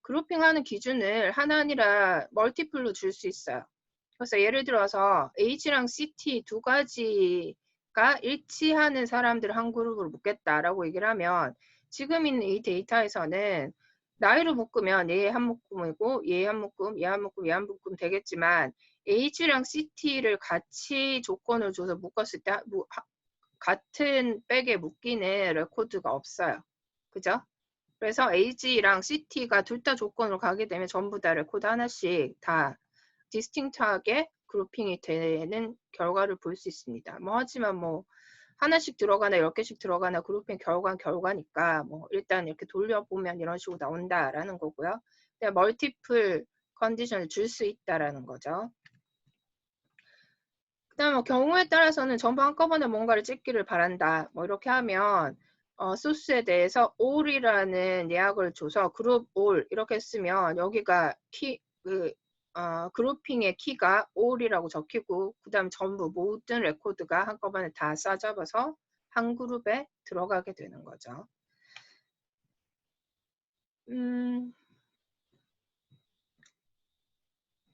그룹핑 하는 기준을 하나 아니라 멀티플로 줄 수 있어요. 그래서 예를 들어서 H랑 CT 두 가지가 일치하는 사람들을 한 그룹으로 묶겠다라고 얘기를 하면 지금 있는 이 데이터에서는 나이로 묶으면 얘 한 묶음이고 얘 한 묶음, 얘 한 묶음, 얘 한 묶음 되겠지만 H랑 CT를 같이 조건을 줘서 묶었을 때 같은 백에 묶이는 레코드가 없어요. 그죠? 그래서 H랑 CT가 둘 다 조건으로 가게 되면 전부 다 레코드 하나씩 다 디스팅트하게 그룹핑이 되는 결과를 볼 수 있습니다. 하지만 하나씩 들어가나 10개씩 들어가나 그룹핑 결과는 결과니까 일단 이렇게 돌려보면 이런 식으로 나온다라는 거고요. 멀티플 컨디션을 줄 수 있다라는 거죠. 그 다음에 경우에 따라서는 전부 한꺼번에 뭔가를 찍기를 바란다. 이렇게 하면 소스에 대해서 all이라는 예약을 줘서 그룹 all 이렇게 쓰면 여기가 그룹핑의 키가 all이라고 적히고 그 다음 전부 모든 레코드가 한꺼번에 다 싸잡아서 한 그룹에 들어가게 되는 거죠.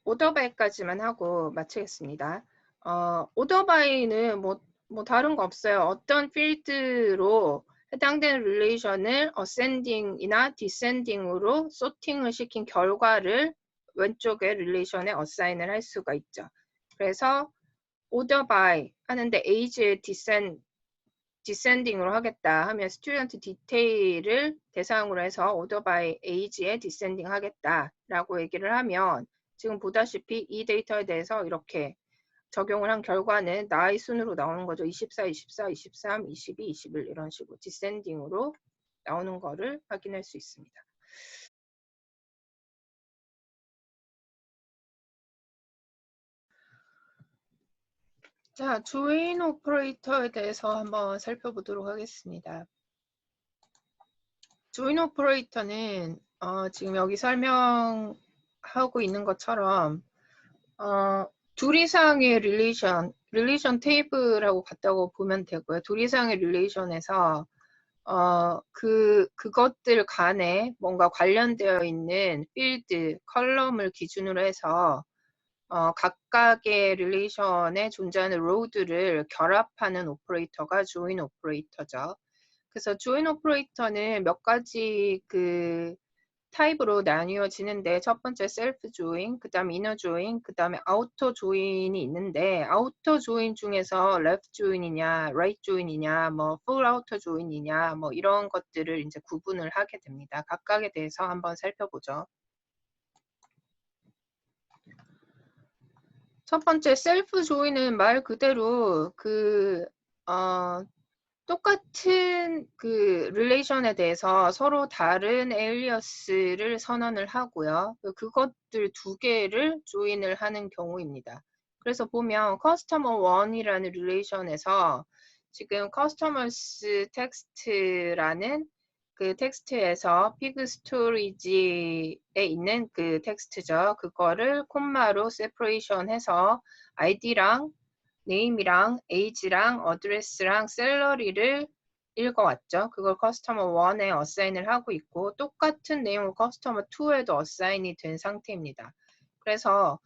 오더바이까지만 하고 마치겠습니다. 오더바이는 다른 거 없어요. 어떤 필드로 해당되는 릴레이션을 어센딩이나 디센딩으로 소팅을 시킨 결과를 왼쪽에 릴레이션에 어사인을 할 수가 있죠. 그래서 오더바이 하는데 age의 디센딩으로 하겠다 하면 스튜던트 디테일을 대상으로 해서 오더바이 age에 디센딩 하겠다라고 얘기를 하면 지금 보다시피 이 데이터에 대해서 이렇게 적용을 한 결과는 나이 순으로 나오는 거죠. 24, 24, 23, 22, 21 이런 식으로 디센딩으로 나오는 거를 확인할 수 있습니다. 자, 조인 오퍼레이터에 대해서 한번 살펴보도록 하겠습니다. 조인 오퍼레이터는 지금 여기 설명하고 있는 것처럼 둘 이상의 릴레이션 테이블하고 같다고 보면 되고요. 둘 이상의 릴레이션에서 그것들 간에 뭔가 관련되어 있는 필드, 컬럼을 기준으로 해서 각각의 릴레이션에 존재하는 로드를 결합하는 오퍼레이터가 조인 오퍼레이터죠. 그래서 조인 오퍼레이터는 몇 가지 타입으로 나뉘어지는데 첫 번째 셀프 조인, 그 다음에 이너 조인, 그 다음에 아우터 조인이 있는데 아우터 조인 중에서 레프트 조인이냐, 라이트 조인이냐, 풀 아우터 조인이냐 이런 것들을 이제 구분을 하게 됩니다. 각각에 대해서 한번 살펴보죠. 첫 번째 셀프 조인은 말 그대로 똑같은 릴레이션에 대해서 서로 다른 에일리어스를 선언을 하고요. 그것들 두 개를 조인을 하는 경우입니다. 그래서 보면 커스터머 1이라는 릴레이션에서 지금 커스터머스 텍스트라는 그 텍스트에서 pig storage에 있는 그 텍스트죠. 그거를 콤마로 separation 해서 id랑 name이랑 age랑 address랑 salary를 읽어왔죠. 그걸 customer 1에 어사인을 하고 있고 똑같은 내용을 customer 2에도 어사인이 된 상태입니다. 그래서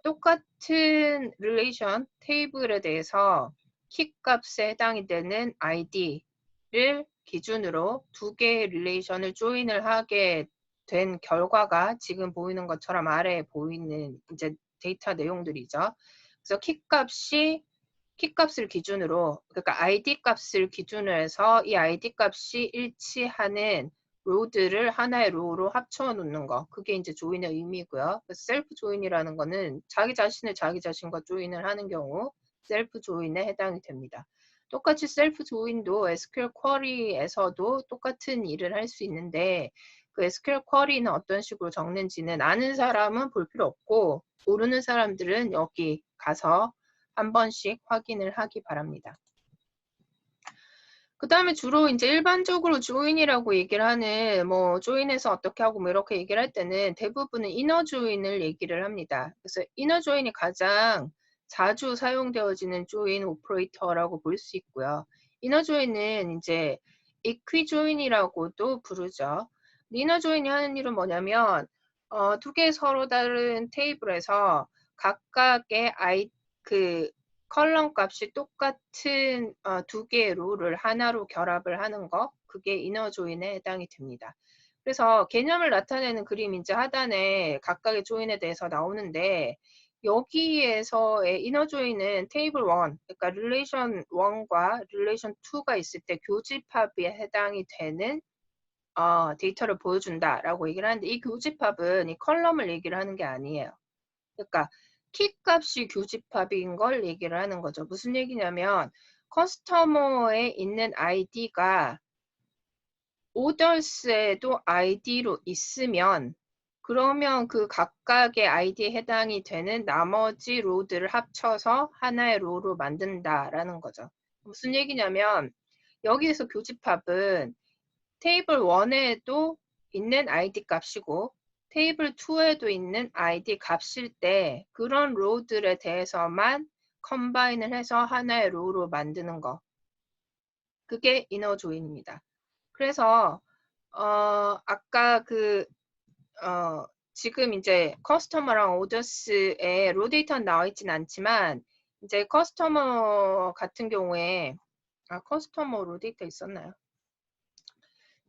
똑같은 relation 테이블에 대해서 키 값에 해당이 되는 id를 기준으로 두 개의 릴레이션을 조인을 하게 된 결과가 지금 보이는 것처럼 아래에 보이는 이제 데이터 내용들이죠. 그래서 키 값을 기준으로, 그러니까 ID 값을 기준으로 해서 이 ID 값이 일치하는 로드를 하나의 로우로 합쳐 놓는 거. 그게 이제 조인의 의미고요. 셀프 조인이라는 거는 자기 자신을 자기 자신과 조인을 하는 경우 셀프 조인에 해당이 됩니다. 똑같이 셀프 조인도 SQL 쿼리에서도 똑같은 일을 할 수 있는데 그 SQL 쿼리는 어떤 식으로 적는지는 아는 사람은 볼 필요 없고 모르는 사람들은 여기 가서 한 번씩 확인을 하기 바랍니다. 그 다음에 주로 이제 일반적으로 조인이라고 얘기를 하는 뭐 조인에서 어떻게 하고 뭐 이렇게 얘기를 할 때는 대부분은 이너 조인을 얘기를 합니다. 그래서 이너 조인이 가장 자주 사용되어지는 조인 오퍼레이터라고 볼 수 있고요. 이너 조인은 이제 이퀴 조인이라고도 부르죠. 이너 조인이 하는 일은 뭐냐면 두 개의 서로 다른 테이블에서 각각의 그 컬럼 값이 똑같은 두 개의 로를 하나로 결합을 하는 거, 그게 이너 조인에 해당이 됩니다. 그래서 개념을 나타내는 그림 이제 하단에 각각의 조인에 대해서 나오는데 여기에서의 이너 조인은 테이블 1, 그러니까 릴레이션 1과 릴레이션 2가 있을 때 교집합에 해당이 되는 데이터를 보여준다라고 얘기를 하는데 이 교집합은 이 컬럼을 얘기를 하는 게 아니에요. 그러니까 키 값이 교집합인 걸 얘기를 하는 거죠. 무슨 얘기냐면 커스터머에 있는 아이디가 오더스에도 아이디로 있으면 그러면 그 각각의 아이디에 해당이 되는 나머지 로드를 합쳐서 하나의 로로 만든다라는 거죠. 무슨 얘기냐면 여기에서 교집합은 테이블 1에도 있는 아이디 값이고 테이블 2에도 있는 아이디 값일 때 그런 로우들에 대해서만 컴바인을 해서 하나의 로우로 만드는 거. 그게 이너 조인입니다. 그래서 아까 지금 이제 커스터머랑 오더스에 로 데이터는 나와 있진 않지만 이제 커스터머 같은 경우에 커스터머 로 데이터 있었나요?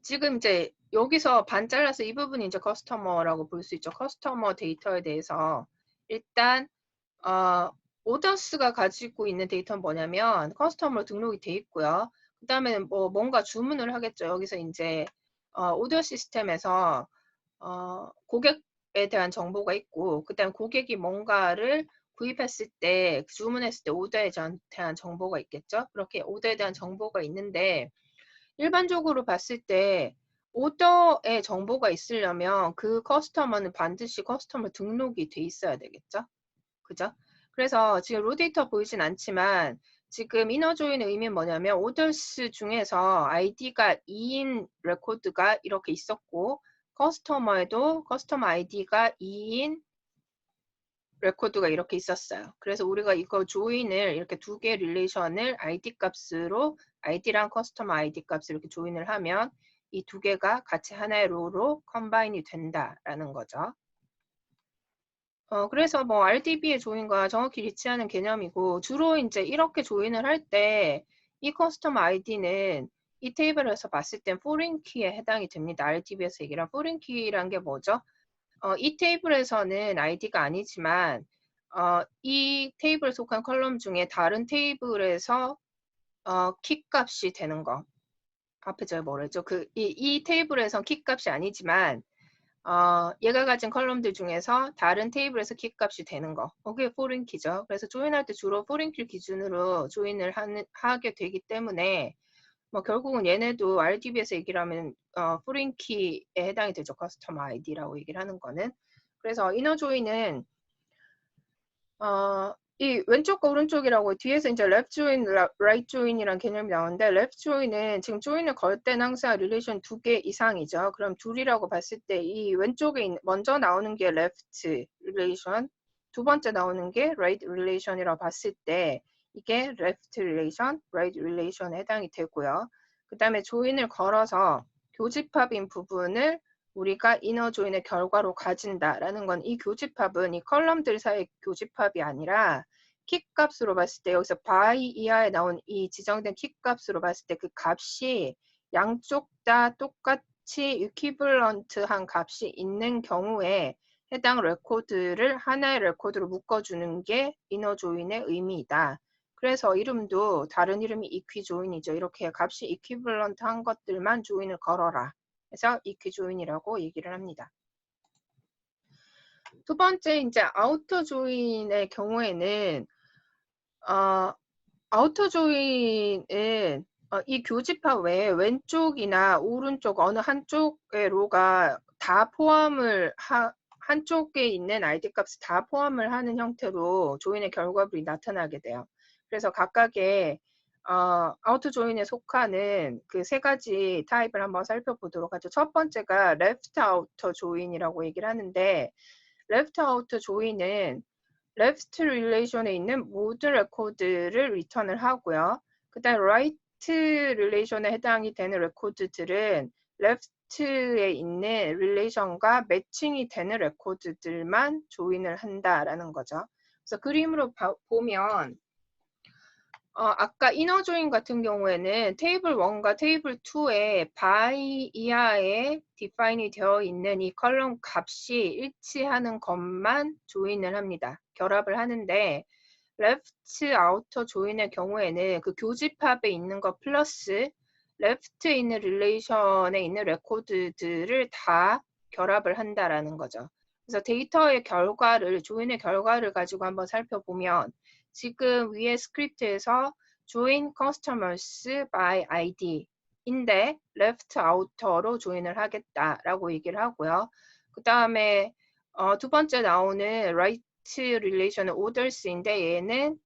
지금 이제 여기서 반 잘라서 이 부분이 이제 커스터머라고 볼 수 있죠. 커스터머 데이터에 대해서 일단 오더스가 가지고 있는 데이터는 뭐냐면 커스터머로 등록이 돼 있고요. 그 다음에 뭐 뭔가 주문을 하겠죠. 여기서 이제 오더 시스템에서 고객에 대한 정보가 있고 그 다음에 고객이 뭔가를 구입했을 때 주문했을 때 오더에 대한 정보가 있겠죠. 그렇게 오더에 대한 정보가 있는데 일반적으로 봤을 때 오더에 정보가 있으려면 그 커스터머는 반드시 커스터머 등록이 돼 있어야 되겠죠? 그죠? 그래서 지금 로 데이터 보이진 않지만 지금 이너 조인의 의미는 뭐냐면 오더스 중에서 아이디가 2인 레코드가 이렇게 있었고 커스터머에도 커스터머 아이디가 2인 레코드가 이렇게 있었어요. 그래서 우리가 이거 조인을 이렇게 두 개의 릴레이션을 아이디 값으로 아이디랑 커스터머 아이디 값을 이렇게 조인을 하면 이 두 개가 같이 하나의 로로 컴바인이 된다라는 거죠. 그래서 뭐 RDB의 조인과 정확히 일치하는 개념이고 주로 이제 이렇게 조인을 할 때 이 커스터머 아이디는 이 테이블에서 봤을 땐 foreign key에 해당이 됩니다. RDB에서 얘기한 foreign key란 게 뭐죠? 이 테이블에서는 아이디가 아니지만 이 테이블에 속한 컬럼 중에 다른 테이블에서 키 값이 되는 거. 앞에 제가 뭐랬죠? 이 테이블에선 키 값이 아니지만 얘가 가진 컬럼들 중에서 다른 테이블에서 키 값이 되는 거. 그게 포린 키죠. 그래서 조인할 때 주로 포린 키 기준으로 조인을 하게 되기 때문에 뭐 결국은 얘네도 RDB에서 얘기를 하면 포린 키에 해당이 되죠. 커스터머 아이디라고 얘기를 하는 거는. 그래서 이너 조인은 이 왼쪽과 오른쪽이라고 뒤에서 이제 left join, right join이란 개념이 나오는데 left join은 지금 join을 걸 때는 항상 relation 2개 이상이죠. 그럼 둘이라고 봤을 때 이 왼쪽에 먼저 나오는 게 left relation, 두 번째 나오는 게 right relation이라고 봤을 때 이게 left relation, right relation에 해당이 되고요. 그 다음에 join을 걸어서 교집합인 부분을 우리가 inner join의 결과로 가진다라는 건 이 교집합은 이 컬럼들 사이의 교집합이 아니라 키 값으로 봤을 때 여기서 by 이하에 나온 이 지정된 키 값으로 봤을 때 그 값이 양쪽 다 똑같이 equivalent한 값이 있는 경우에 해당 레코드를 하나의 레코드로 묶어주는 게 inner join의 의미이다. 그래서 이름도 다른 이름이 equi join이죠. 이렇게 값이 equivalent한 것들만 join을 걸어라. 그래서 equi join이라고 얘기를 합니다. 두 번째 이제 outer join의 경우에는 아우터 조인은 이 교집합 외에 왼쪽이나 오른쪽 어느 한쪽의 로가 다 포함을 한쪽에 있는 id 값을 다 포함을 하는 형태로 조인의 결과물이 나타나게 돼요. 그래서 각각의 아우터 조인에 속하는 그 세 가지 타입을 한번 살펴보도록 하죠. 첫 번째가 left outer join이라고 얘기를 하는데 left outer join은 left relation에 있는 모든 레코드를 리턴을 하고요. 그 다음 right relation에 해당이 되는 레코드들은 left에 있는 relation과 매칭이 되는 레코드들만 조인을 한다라는 거죠. 그래서 그림으로 보면 아까 inner join 같은 경우에는 테이블 1과 테이블 2에 by 이하에 define이 되어 있는 이 컬럼 값이 일치하는 것만 조인을 합니다. 결합을 하는데 left outer join의 경우에는 그 교집합에 있는 것 플러스 left에 있는 relation에 있는 레코드들을 다 결합을 한다라는 거죠. 그래서 데이터의 결과를 조인의 결과를 가지고 한번 살펴보면 지금 위에 스크립트에서 join customers by ID 인데 left outer로 조인을 하겠다라고 얘기를 하고요. 그 다음에 두 번째 나오는 right relation은 orders인데 얘는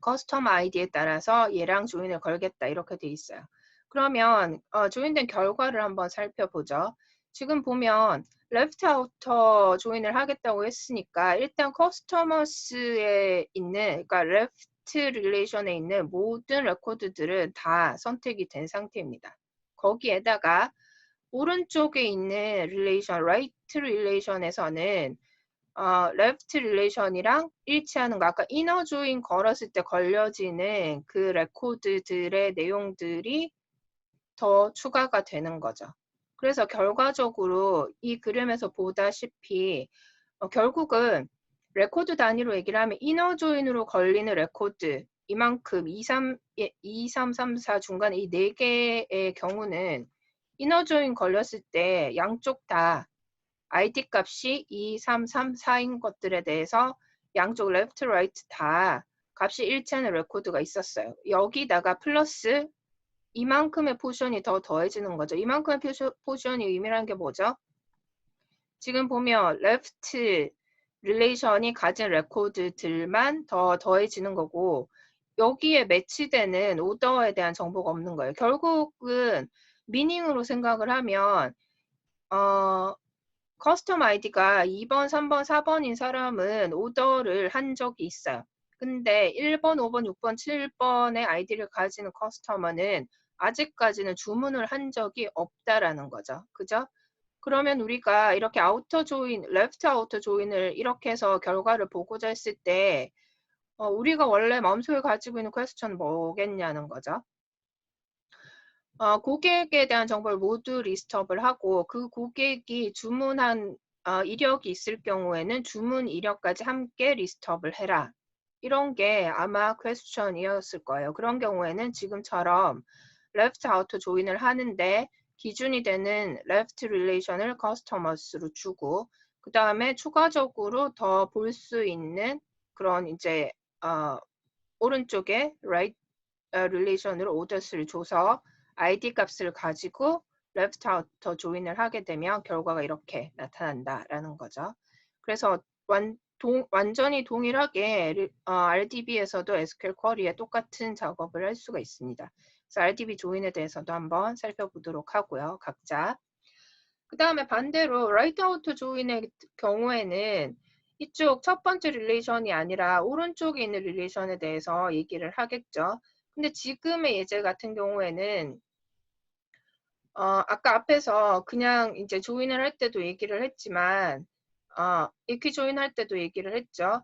custom ID에 따라서 얘랑 조인을 걸겠다 이렇게 돼 있어요. 그러면 조인된 결과를 한번 살펴보죠. 지금 보면 left outer 조인을 하겠다고 했으니까 일단 customers에 있는 그러니까 left relation에 있는 모든 레코드들은 다 선택이 된 상태입니다. 거기에다가 오른쪽에 있는 relation, right relation에서는 left relation이랑 일치하는 거 아까 inner join 걸었을 때 걸려지는 그 레코드들의 내용들이 더 추가가 되는 거죠. 그래서 결과적으로 이 그림에서 보다시피 결국은 레코드 단위로 얘기를 하면 inner join으로 걸리는 레코드 이만큼 2, 3, 3, 4 중간에 이 4개의 경우는 inner join 걸렸을 때 양쪽 다 id 값이 2, 3, 3, 4인 것들에 대해서 양쪽 left, right 다 값이 일치하는 레코드가 있었어요. 여기다가 플러스 이만큼의 포션이 더 더해지는 거죠. 이만큼의 포션이 의미하는 게 뭐죠? 지금 보면 left relation이 가진 레코드들만 더 더해지는 거고 여기에 매치되는 오더에 대한 정보가 없는 거예요. 결국은 미닝으로 생각을 하면 커스텀 아이디가 2번, 3번, 4번인 사람은 오더를 한 적이 있어요. 근데 1번, 5번, 6번, 7번의 아이디를 가지는 커스터머는 아직까지는 주문을 한 적이 없다라는 거죠. 그죠? 그러면 우리가 이렇게 아우터 조인, 레프트 아우터 조인을 이렇게 해서 결과를 보고자 했을 때 우리가 원래 마음속에 가지고 있는 퀘스천은 뭐겠냐는 거죠. 고객에 대한 정보를 모두 리스트업을 하고 그 고객이 주문한 이력이 있을 경우에는 주문 이력까지 함께 리스트업을 해라. 이런 게 아마 퀘스천이었을 거예요. 그런 경우에는 지금처럼 left out 조인을 하는데 기준이 되는 left relation을 customers로 주고 그 다음에 추가적으로 더 볼 수 있는 그런 이제 오른쪽에 right relation으로 orders를 줘서 id 값을 가지고 left outer 조인을 하게 되면 결과가 이렇게 나타난다라는 거죠. 그래서 완전히 동일하게 RDB에서도 SQL 쿼리에 똑같은 작업을 할 수가 있습니다. 그래서 RDB 조인에 대해서도 한번 살펴보도록 하고요. 각자. 그 다음에 반대로 라이트 아우터 조인의 경우에는 이쪽 첫 번째 릴레이션이 아니라 오른쪽에 있는 릴레이션에 대해서 얘기를 하겠죠. 근데 지금의 예제 같은 경우에는 아까 앞에서 그냥 이제 조인을 할 때도 얘기를 했지만 이퀴 조인 할 때도 얘기를 했죠.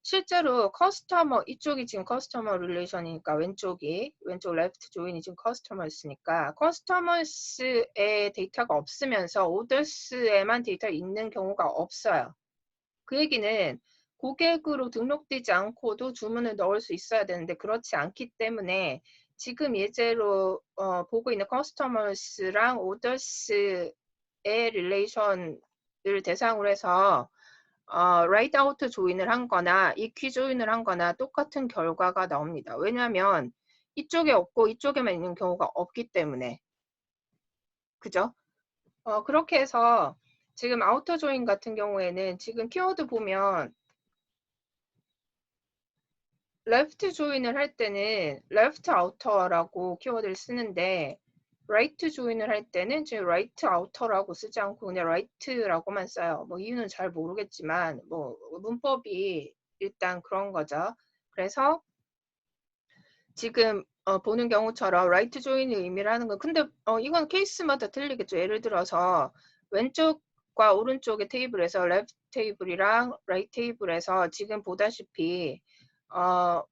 실제로 커스터머 이쪽이 지금 커스터머 릴레이션이니까 왼쪽 레프트 조인이 지금 커스터머스니까 커스터머스에 데이터가 없으면서 오더스에만 데이터가 있는 경우가 없어요. 그 얘기는 고객으로 등록되지 않고도 주문을 넣을 수 있어야 되는데 그렇지 않기 때문에 지금 예제로 보고 있는 커스터머스랑 오더스의 릴레이션을 대상으로 해서 라이트 아우트 조인을 한 거나 이퀴 조인을 한 거나 똑같은 결과가 나옵니다. 왜냐하면 이쪽에 없고 이쪽에만 있는 경우가 없기 때문에. 그죠? 그렇게 해서 지금 아우터 조인 같은 경우에는 지금 키워드 보면 레프트 조인을 할 때는 레프트 아우터라고 키워드를 쓰는데 라이트 조인을 할 때는 지금 라이트 아우터라고 쓰지 않고 그냥 라이트라고만 써요. 뭐 이유는 잘 모르겠지만 뭐 문법이 일단 그런 거죠. 그래서 지금 보는 경우처럼 라이트 조인의 의미를 하는 건 근데 이건 케이스마다 틀리겠죠. 예를 들어서 왼쪽과 오른쪽의 테이블에서 레프트 테이블이랑 라이트 테이블에서 지금 보다시피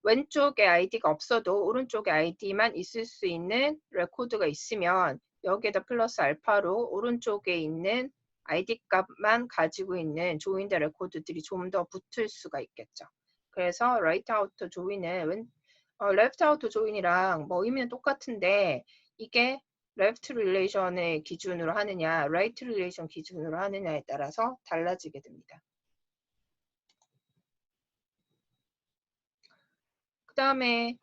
왼쪽에 아이디가 없어도 오른쪽에 아이디만 있을 수 있는 레코드가 있으면 여기에다 플러스 알파로 오른쪽에 있는 아이디 값만 가지고 있는 조인드 레코드들이 좀 더 붙을 수가 있겠죠. 그래서 라이트 아우터 조인은 레프트 아우터 조인이랑 뭐 의미는 똑같은데 이게 레프트 릴레이션의 기준으로 하느냐 라이트 릴레이션 기준으로 하느냐에 따라서 달라지게 됩니다. 그 다음에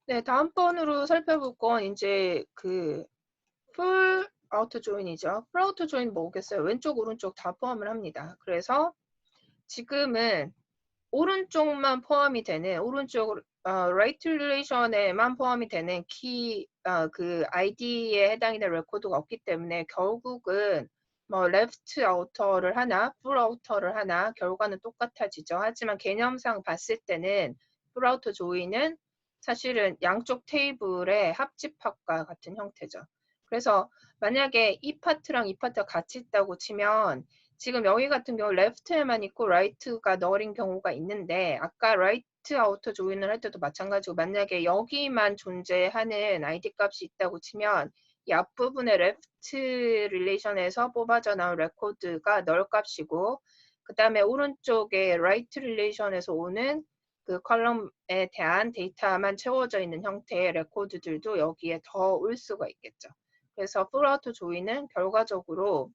네, 다음번으로 살펴볼 건 이제 그 풀 아우터 조인이죠. 풀 아우터 조인 뭐겠어요? 왼쪽 오른쪽 다 포함을 합니다. 그래서 지금은 오른쪽만 포함이 되는 오른쪽 라이트 릴레이션에만 포함이 되는 그 아이디에 해당되는 레코드가 없기 때문에 결국은 뭐 레프트 아우터를 하나 풀 아우터를 하나 결과는 똑같아지죠. 하지만 개념상 봤을 때는 풀 아우터 조인은 사실은 양쪽 테이블의 합집합과 같은 형태죠. 그래서 만약에 이 파트랑 이 파트가 같이 있다고 치면 지금 여기 같은 경우 레프트에만 있고 라이트가 널인 경우가 있는데 아까 라이트 아우터 조인을 할 때도 마찬가지고 만약에 여기만 존재하는 아이디 값이 있다고 치면 이 앞부분의 레프트 릴레이션에서 뽑아져 나온 레코드가 널 값이고 그 다음에 오른쪽에 라이트 릴레이션에서 오는 그 컬럼에 대한 데이터만 채워져 있는 형태의 레코드들도 여기에 더 올 수가 있겠죠. 그래서 풀아우터 조인은 결과적으로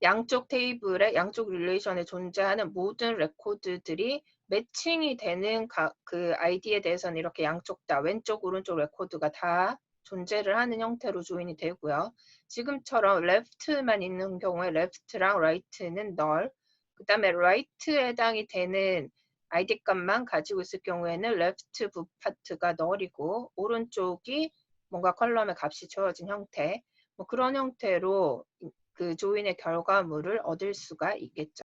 양쪽 테이블에 양쪽 릴레이션에 존재하는 모든 레코드들이 매칭이 되는 그 아이디에 대해서는 이렇게 양쪽 다 왼쪽 오른쪽 레코드가 다 존재를 하는 형태로 조인이 되고요. 지금처럼 레프트만 있는 경우에 레프트랑 라이트는 널, 그 다음에 라이트에 해당이 되는 아이디 값만 가지고 있을 경우에는 레프트 부 파트가 널이고 오른쪽이 뭔가 컬럼의 값이 채워진 형태 뭐 그런 형태로 그 조인의 결과물을 얻을 수가 있겠죠.